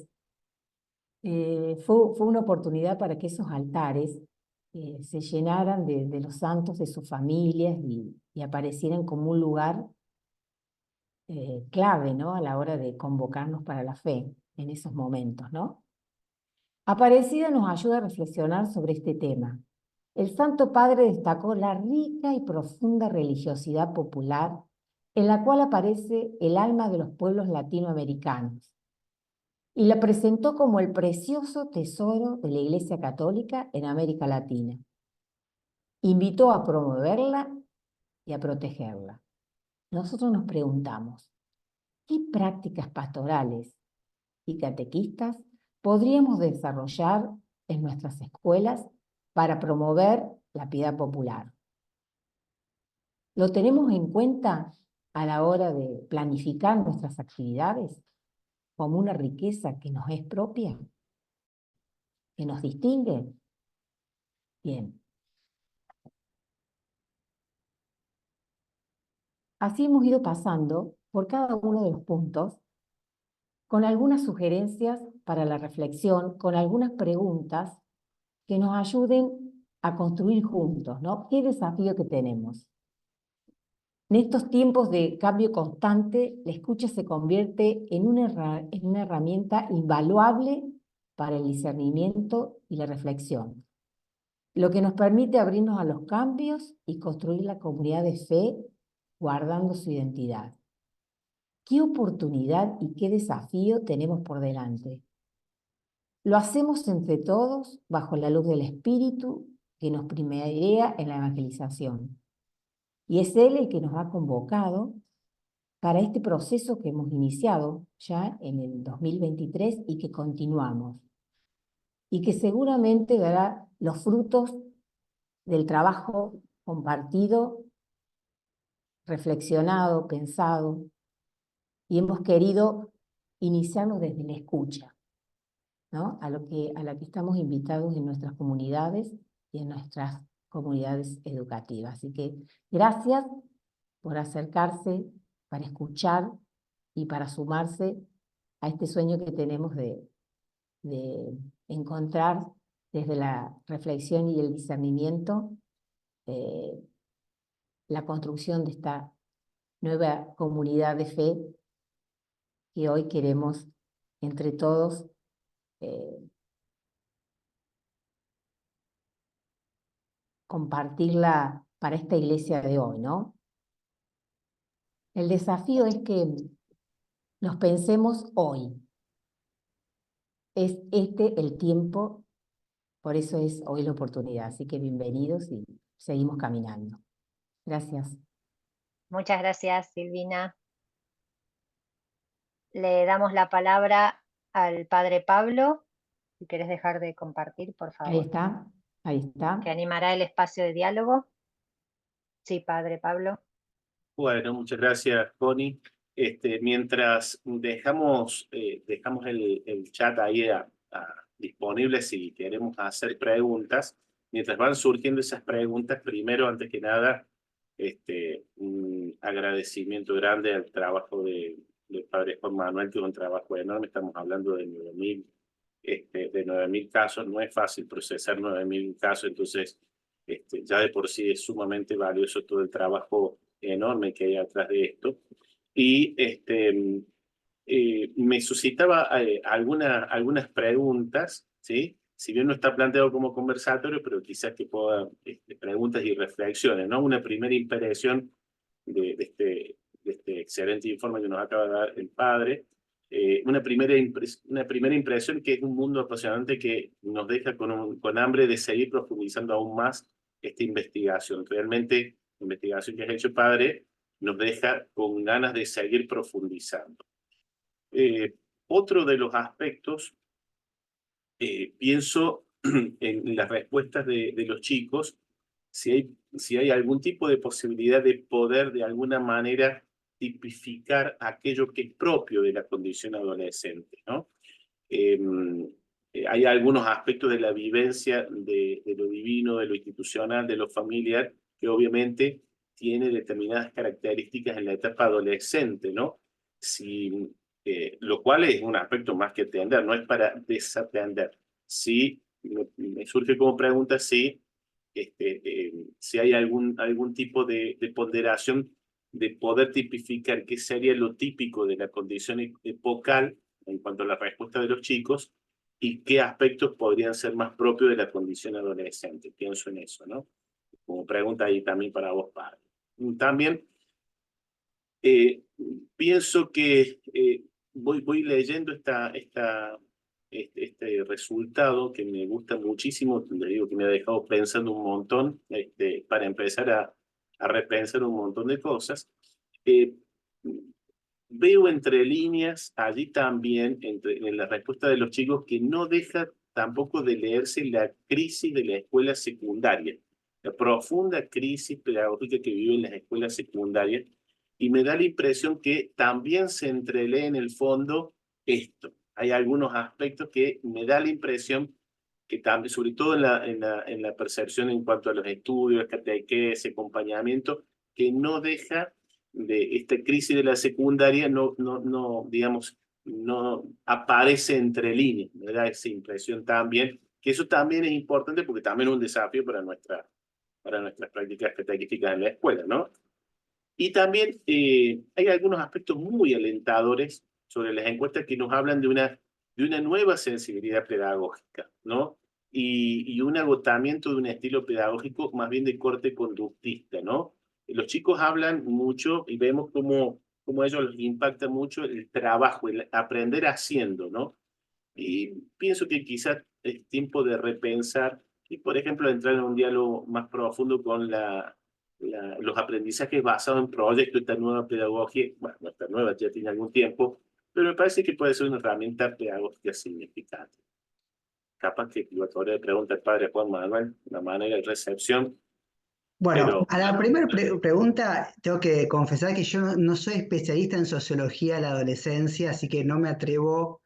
fue una oportunidad para que esos altares se llenaran de los santos de sus familias y aparecieran como un lugar clave, ¿no? A la hora de convocarnos para la fe en esos momentos, ¿no? Aparecida nos ayuda a reflexionar sobre este tema. El Santo Padre destacó la rica y profunda religiosidad popular en la cual aparece el alma de los pueblos latinoamericanos y la presentó como el precioso tesoro de la Iglesia Católica en América Latina. Invitó a promoverla y a protegerla. Nosotros nos preguntamos, ¿qué prácticas pastorales y catequistas podríamos desarrollar en nuestras escuelas para promover la piedad popular? ¿Lo tenemos en cuenta a la hora de planificar nuestras actividades como una riqueza que nos es propia, que nos distingue? Bien. Así hemos ido pasando por cada uno de los puntos con algunas sugerencias para la reflexión, con algunas preguntas que nos ayuden a construir juntos, ¿no? ¿Qué desafío que tenemos? En estos tiempos de cambio constante, la escucha se convierte en una herramienta invaluable para el discernimiento y la reflexión, lo que nos permite abrirnos a los cambios y construir la comunidad de fe guardando su identidad. ¿Qué oportunidad y qué desafío tenemos por delante? Lo hacemos entre todos bajo la luz del Espíritu que nos primea en la evangelización. Y es Él el que nos ha convocado para este proceso que hemos iniciado ya en el 2023 y que continuamos. Y que seguramente dará los frutos del trabajo compartido, reflexionado, pensado, y hemos querido iniciarnos desde la escucha, ¿no? a la que estamos invitados en nuestras comunidades y en nuestras comunidades educativas. Así que gracias por acercarse, para escuchar y para sumarse a este sueño que tenemos de encontrar desde la reflexión y el discernimiento la construcción de esta nueva comunidad de fe que hoy queremos entre todos compartirla para esta iglesia de hoy, ¿no? El desafío es que nos pensemos hoy. Es este el tiempo, por eso es hoy la oportunidad. Así que bienvenidos y seguimos caminando. Gracias. Muchas gracias, Silvina. Le damos la palabra al padre Pablo. Si querés dejar de compartir, por favor. Ahí está, ahí está. Que animará el espacio de diálogo. Sí, padre Pablo. Bueno, muchas gracias, Connie. Mientras dejamos el chat ahí disponible si queremos hacer preguntas, mientras van surgiendo esas preguntas, primero, antes que nada, un agradecimiento grande al trabajo del padre Juan Manuel, que es un trabajo enorme. Estamos hablando de 9.000 casos. No es fácil procesar 9.000 casos, entonces ya de por sí es sumamente valioso todo el trabajo enorme que hay atrás de esto. Y me suscitaba algunas preguntas, ¿sí? Si bien no está planteado como conversatorio, pero quizás que pueda preguntas y reflexiones, ¿no? Una primera impresión de este excelente informe que nos acaba de dar el padre. Una primera impresión que es un mundo apasionante que nos deja con hambre de seguir profundizando aún más esta investigación. Realmente, la investigación que has hecho, padre, nos deja con ganas de seguir profundizando. Otro de los aspectos, pienso en las respuestas de los chicos, si hay algún tipo de posibilidad de poder de alguna manera tipificar aquello que es propio de la condición adolescente, ¿no? Hay algunos aspectos de la vivencia de lo divino, de lo institucional, de lo familiar, que obviamente tiene determinadas características en la etapa adolescente, ¿no? Lo cual es un aspecto más que atender, no es para desatender. Sí, me surge como pregunta si hay algún tipo de ponderación de poder tipificar qué sería lo típico de la condición epocal en cuanto a la respuesta de los chicos y qué aspectos podrían ser más propios de la condición adolescente. Pienso en eso, ¿no? Como pregunta ahí también para vos, padre. También pienso que voy leyendo este resultado que me gusta muchísimo, le digo que me ha dejado pensando un montón, para empezar a repensar un montón de cosas. Veo entre líneas allí también, en la respuesta de los chicos, que no deja tampoco de leerse la crisis de la escuela secundaria, la profunda crisis pedagógica que viven las escuelas secundarias, y me da la impresión que también se entrelee en el fondo esto. Hay algunos aspectos que me da la impresión que también, sobre todo en la percepción en cuanto a los estudios, catequesis, acompañamiento, que no deja de esta crisis de la secundaria, digamos, no aparece entre líneas. Me da esa impresión también, que eso también es importante porque también es un desafío para nuestras prácticas catequísticas en la escuela, ¿no? Y también hay algunos aspectos muy alentadores sobre las encuestas que nos hablan de una nueva sensibilidad pedagógica, ¿no? Y un agotamiento de un estilo pedagógico más bien de corte conductista, ¿no? Los chicos hablan mucho y vemos cómo a ellos les impacta mucho el trabajo, el aprender haciendo, ¿no? Y pienso que quizás es tiempo de repensar y, por ejemplo, entrar en un diálogo más profundo con los aprendizajes basados en proyectos, esta nueva pedagogía. Bueno, no está nueva, ya tiene algún tiempo, pero me parece que puede ser una herramienta pedagógica significante. Capaz que lo acabo de preguntar al padre Juan Manuel, la manera de recepción. Bueno, a la primera pregunta tengo que confesar que yo no soy especialista en sociología de la adolescencia, así que no me atrevo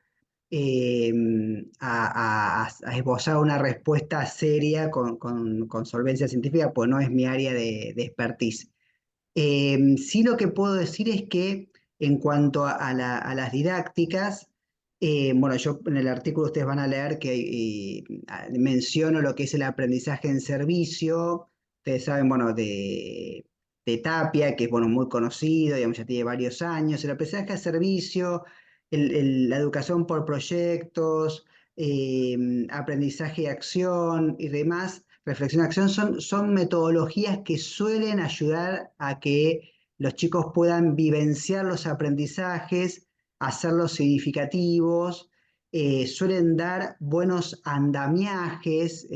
a esbozar una respuesta seria con solvencia científica, pues no es mi área de expertise. Sí, lo que puedo decir es que en cuanto a las didácticas, bueno, yo en el artículo ustedes van a leer que menciono lo que es el aprendizaje en servicio. Ustedes saben, bueno, de Tapia, que es, bueno, muy conocido, digamos, ya tiene varios años. El aprendizaje a servicio, la educación por proyectos, aprendizaje y acción y demás, reflexión, acción, son metodologías que suelen ayudar a que los chicos puedan vivenciar los aprendizajes, hacerlos significativos, suelen dar buenos andamiajes,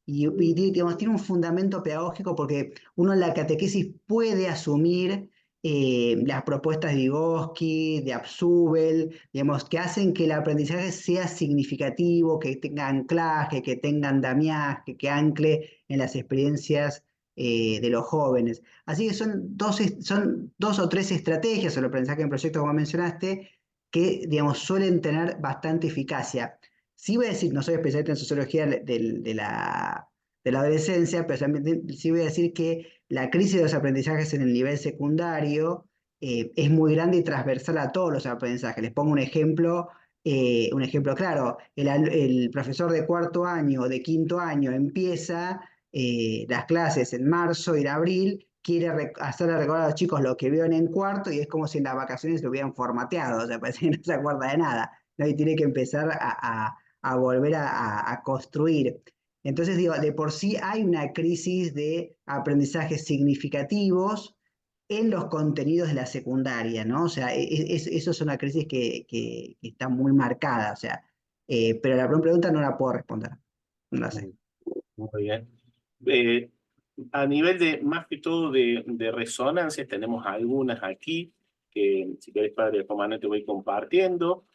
digamos, tiene un fundamento pedagógico porque uno en la catequesis puede asumir las propuestas de Vygotsky, de Abzubel, digamos, que hacen que el aprendizaje sea significativo, que tenga anclaje, que tenga andamiaje, que ancle en las experiencias de los jóvenes. Así que son dos o tres estrategias sobre el aprendizaje en proyecto, como mencionaste, que, digamos, suelen tener bastante eficacia. Sí voy a decir, no soy especialista en sociología de la adolescencia, pero también sí voy a decir que la crisis de los aprendizajes en el nivel secundario es muy grande y transversal a todos los aprendizajes. Les pongo un ejemplo claro. El profesor de cuarto año o de quinto año empieza las clases en marzo y en abril, quiere hacerle recordar a los chicos lo que vieron en cuarto y es como si en las vacaciones lo hubieran formateado, o sea, parece que no se acuerda de nada, ¿no? Y tiene que empezar a volver a construir. Entonces, digo, de por sí hay una crisis de aprendizajes significativos en los contenidos de la secundaria, ¿no? O sea, eso es una crisis que está muy marcada, o sea, pero la pregunta no la puedo responder, no la sé. Muy bien. A nivel de, más que todo, de resonancias, tenemos algunas aquí, que si querés, padre Romano, te voy compartiendo.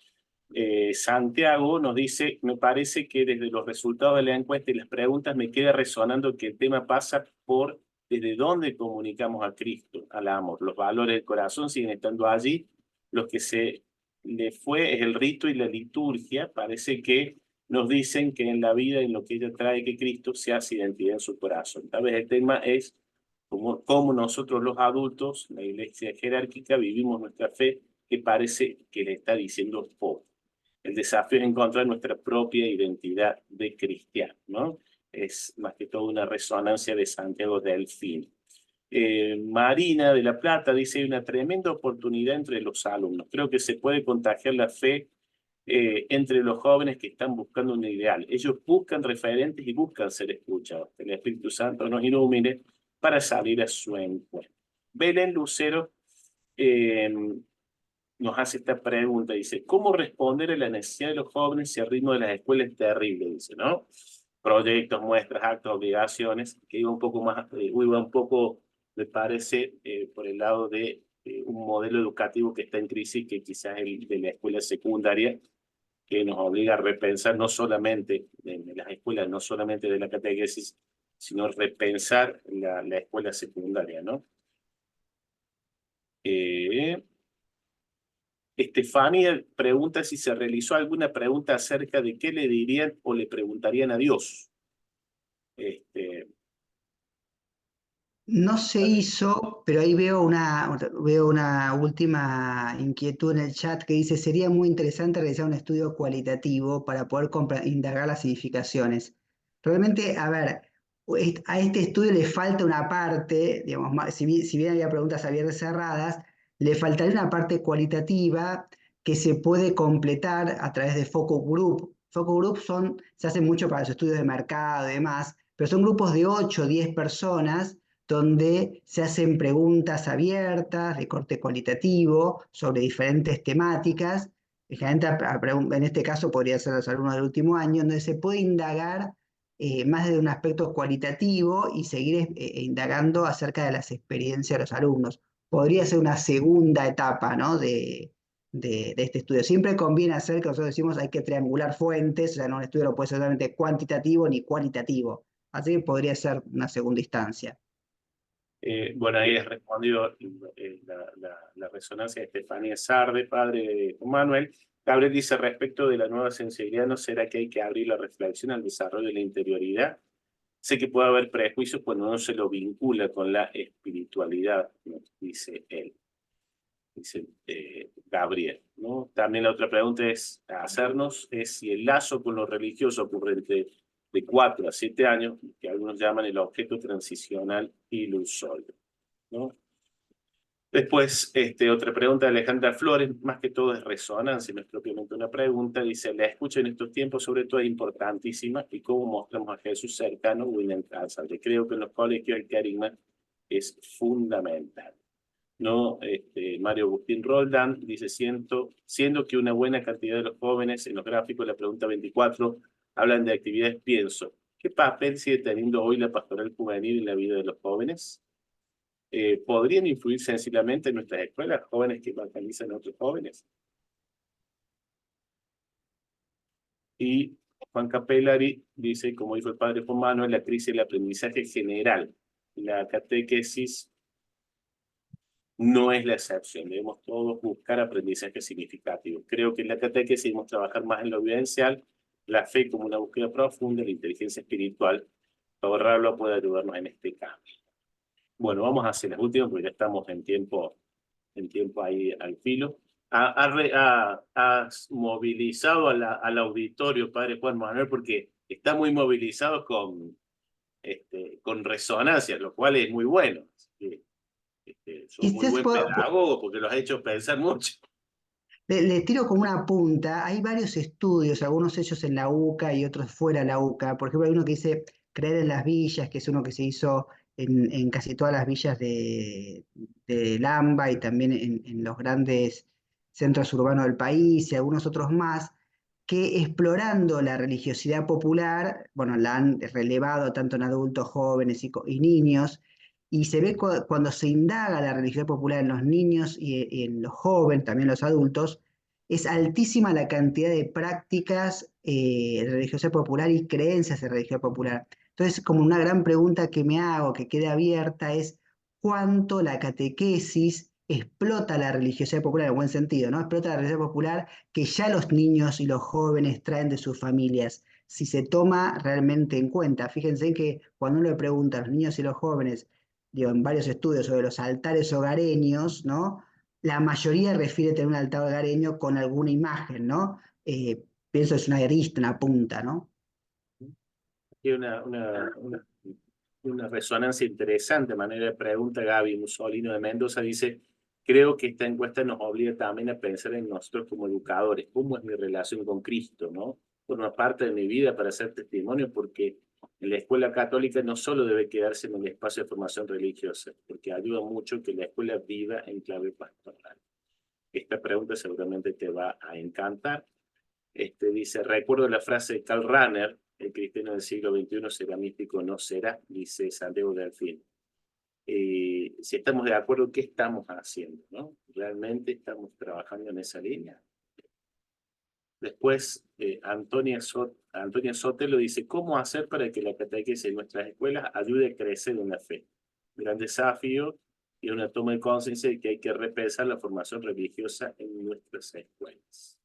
Santiago nos dice, me parece que desde los resultados de la encuesta y las preguntas me queda resonando que el tema pasa por desde dónde comunicamos a Cristo, al amor. Los valores del corazón siguen estando allí. Lo que se le fue es el rito y la liturgia. Parece que nos dicen que en la vida, en lo que ella trae, que Cristo se hace identidad en su corazón. Tal vez el tema es cómo nosotros los adultos, la iglesia jerárquica, vivimos nuestra fe, que parece que le está diciendo poco. El desafío es encontrar nuestra propia identidad de cristiano, ¿no? Es más que todo una resonancia de Santiago Delfín. Marina de la Plata dice, hay una tremenda oportunidad entre los alumnos. Creo que se puede contagiar la fe entre los jóvenes que están buscando un ideal. Ellos buscan referentes y buscan ser escuchados. Que el Espíritu Santo nos ilumine para salir a su encuentro. Belén Lucero nos hace esta pregunta, dice, ¿cómo responder a la necesidad de los jóvenes si el ritmo de las escuelas es terrible? Dice, ¿no? Proyectos, muestras, actos, obligaciones, que iba un poco más, iba un poco, me parece, por el lado de un modelo educativo que está en crisis, que quizás es el de la escuela secundaria, que nos obliga a repensar no solamente en las escuelas, no solamente de la catequesis, sino repensar la escuela secundaria, ¿no? Estefania pregunta si se realizó alguna pregunta acerca de qué le dirían o le preguntarían a Dios. No se hizo, pero ahí veo una última inquietud en el chat que dice, sería muy interesante realizar un estudio cualitativo para poder indagar las significaciones. Realmente, a ver, a este estudio le falta una parte, digamos, si bien había preguntas abiertas y cerradas, le faltaría una parte cualitativa que se puede completar a través de focus group. Focus group se hacen mucho para los estudios de mercado y demás, pero son grupos de 8 o 10 personas donde se hacen preguntas abiertas de corte cualitativo sobre diferentes temáticas. En este caso podría ser los alumnos del último año, donde se puede indagar más de un aspecto cualitativo y seguir indagando acerca de las experiencias de los alumnos. Podría ser una segunda etapa, ¿no? de este estudio. Siempre conviene hacer, que nosotros decimos, hay que triangular fuentes, o sea, no un estudio no puede ser solamente cuantitativo ni cualitativo. Así que podría ser una segunda instancia. Bueno, ahí es respondido la resonancia de Estefanía Sarde, padre de Manuel. Gabriel dice, respecto de la nueva sensibilidad, ¿no será que hay que abrir la reflexión al desarrollo de la interioridad? Sé que puede haber prejuicios cuando no se lo vincula con la espiritualidad, ¿no? Dice él. Dice Gabriel, ¿no? También la otra pregunta es hacernos es si el lazo con lo religioso ocurre entre de 4 a 7 años, que algunos llaman el objeto transicional ilusorio, ¿no? Después, otra pregunta de Alejandra Flores, más que todo es resonancia, no es propiamente una pregunta. Dice, la escucha en estos tiempos sobre todo es importantísima y cómo mostramos a Jesús cercano o inalcanzable. Creo que en los colegios el carisma es fundamental. ¿No? Mario Agustín Roldán dice, siendo que una buena cantidad de los jóvenes en los gráficos de la pregunta 24 hablan de actividades, pienso, ¿qué papel sigue teniendo hoy la pastoral juvenil en la vida de los jóvenes? ¿Podrían influir sensiblemente en nuestras escuelas jóvenes que evangelizan a otros jóvenes? Y Juan Capellari dice, como dijo el padre Juan Manuel, la crisis del aprendizaje general, la catequesis no es la excepción. Debemos todos buscar aprendizaje significativo. Creo que en la catequesis debemos trabajar más en lo vivencial, la fe como una búsqueda profunda, la inteligencia espiritual. Ahorrarlo puede ayudarnos en este cambio. Bueno, vamos a hacer las últimas porque ya estamos en tiempo ahí al filo. Has movilizado al auditorio, padre Juan Manuel, porque está muy movilizado con resonancias, lo cual es muy bueno. Así que, sos muy Quizás buen pedagogo porque los has hecho pensar mucho. le tiro como una punta. Hay varios estudios, algunos hechos en la UCA y otros fuera de la UCA. Por ejemplo, hay uno que dice Creer en las villas, que es uno que se hizo en casi todas las villas de Lamba y también en los grandes centros urbanos del país y algunos otros más, que explorando la religiosidad popular, bueno, la han relevado tanto en adultos, jóvenes y niños, y se ve cuando se indaga la religiosidad popular en los niños y en los jóvenes, también los adultos, es altísima la cantidad de prácticas de religiosidad popular y creencias de religiosidad popular. Entonces, como una gran pregunta que me hago, que queda abierta, es cuánto la catequesis explota la religiosidad popular, en buen sentido, ¿no? Explota la religiosidad popular que ya los niños y los jóvenes traen de sus familias, si se toma realmente en cuenta. Fíjense que cuando uno le pregunta a los niños y los jóvenes, digo, en varios estudios sobre los altares hogareños, ¿no? La mayoría refiere tener un altar hogareño con alguna imagen, ¿no? Pienso es una arista, una punta, ¿no? Hay una resonancia interesante, manera de pregunta. Gaby Musolino de Mendoza dice, creo que esta encuesta nos obliga también a pensar en nosotros como educadores, cómo es mi relación con Cristo, ¿no? Forma parte de mi vida para ser testimonio, porque en la escuela católica no solo debe quedarse en el espacio de formación religiosa, porque ayuda mucho que la escuela viva en clave pastoral. Esta pregunta seguramente te va a encantar. Dice, recuerdo la frase de Karl Rahner, el cristiano del siglo XXI será místico, no será, dice Santiago Delfín. Si estamos de acuerdo, ¿qué estamos haciendo? ¿No? ¿Realmente estamos trabajando en esa línea? Después, Antonia Sotelo dice, ¿cómo hacer para que la catequesis en nuestras escuelas ayude a crecer en la fe? Gran desafío y una toma de conciencia de que hay que repensar la formación religiosa en nuestras escuelas.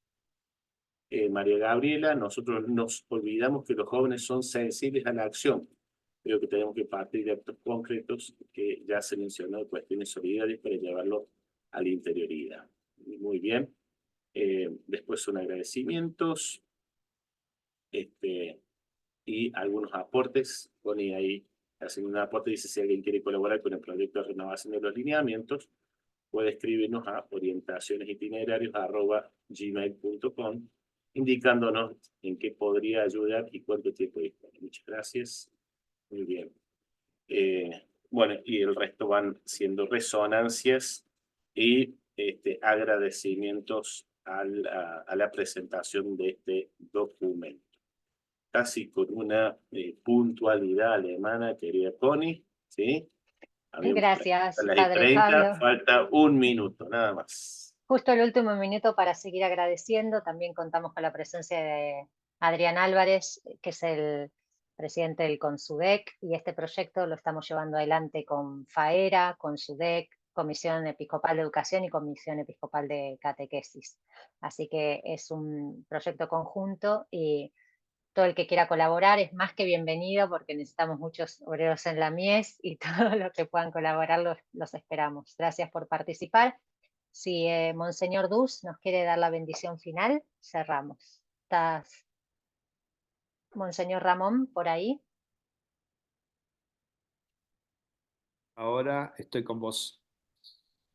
María Gabriela, nosotros nos olvidamos que los jóvenes son sensibles a la acción. Creo que tenemos que partir de actos concretos que ya se mencionó, cuestiones solidarias para llevarlo a la interioridad. Muy bien. Después son agradecimientos y algunos aportes. Pone ahí, haciendo un aporte, dice si alguien quiere colaborar con el proyecto de renovación de los lineamientos, puede escribirnos a orientacionesitinerarios@gmail.com indicándonos en qué podría ayudar y cuánto tiempo dispone. Muchas gracias. Muy bien. Bueno, y el resto van siendo resonancias y agradecimientos a la presentación de este documento. Casi con una puntualidad alemana, querida Connie, ¿sí? Gracias, A las padre 10:30, Pablo. falta un minuto, nada más. Justo el último minuto para seguir agradeciendo. También contamos con la presencia de Adrián Álvarez, que es el presidente del CONSUDEC, y este proyecto lo estamos llevando adelante con FAERA, CONSUDEC, Comisión Episcopal de Educación y Comisión Episcopal de Catequesis. Así que es un proyecto conjunto y todo el que quiera colaborar es más que bienvenido porque necesitamos muchos obreros en la mies y todos los que puedan colaborar los esperamos. Gracias por participar. Si Monseñor Dus nos quiere dar la bendición final, cerramos. ¿Estás, Monseñor Ramón, por ahí? Ahora estoy con vos.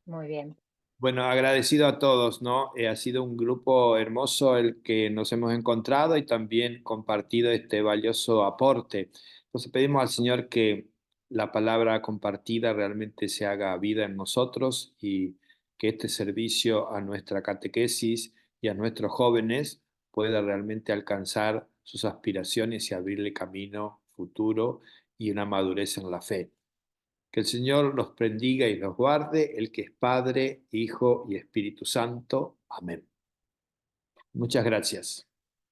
Muy bien. Bueno, agradecido a todos, ¿no? Ha sido un grupo hermoso el que nos hemos encontrado y también compartido este valioso aporte. Entonces pedimos al Señor que la palabra compartida realmente se haga vida en nosotros y que este servicio a nuestra catequesis y a nuestros jóvenes pueda realmente alcanzar sus aspiraciones y abrirle camino futuro y una madurez en la fe. Que el Señor los bendiga y los guarde, el que es Padre, Hijo y Espíritu Santo. Amén. Muchas gracias.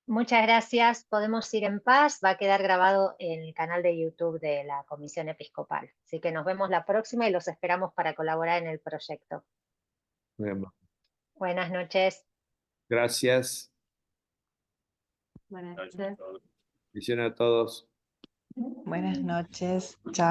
Muchas gracias. Podemos ir en paz. Va a quedar grabado en el canal de YouTube de la Comisión Episcopal. Así que nos vemos la próxima y los esperamos para colaborar en el proyecto. Bueno, Buenas noches. gracias. Buenas Gracias noches. a todos. Bendiciones a todos. Buenas noches. Chao.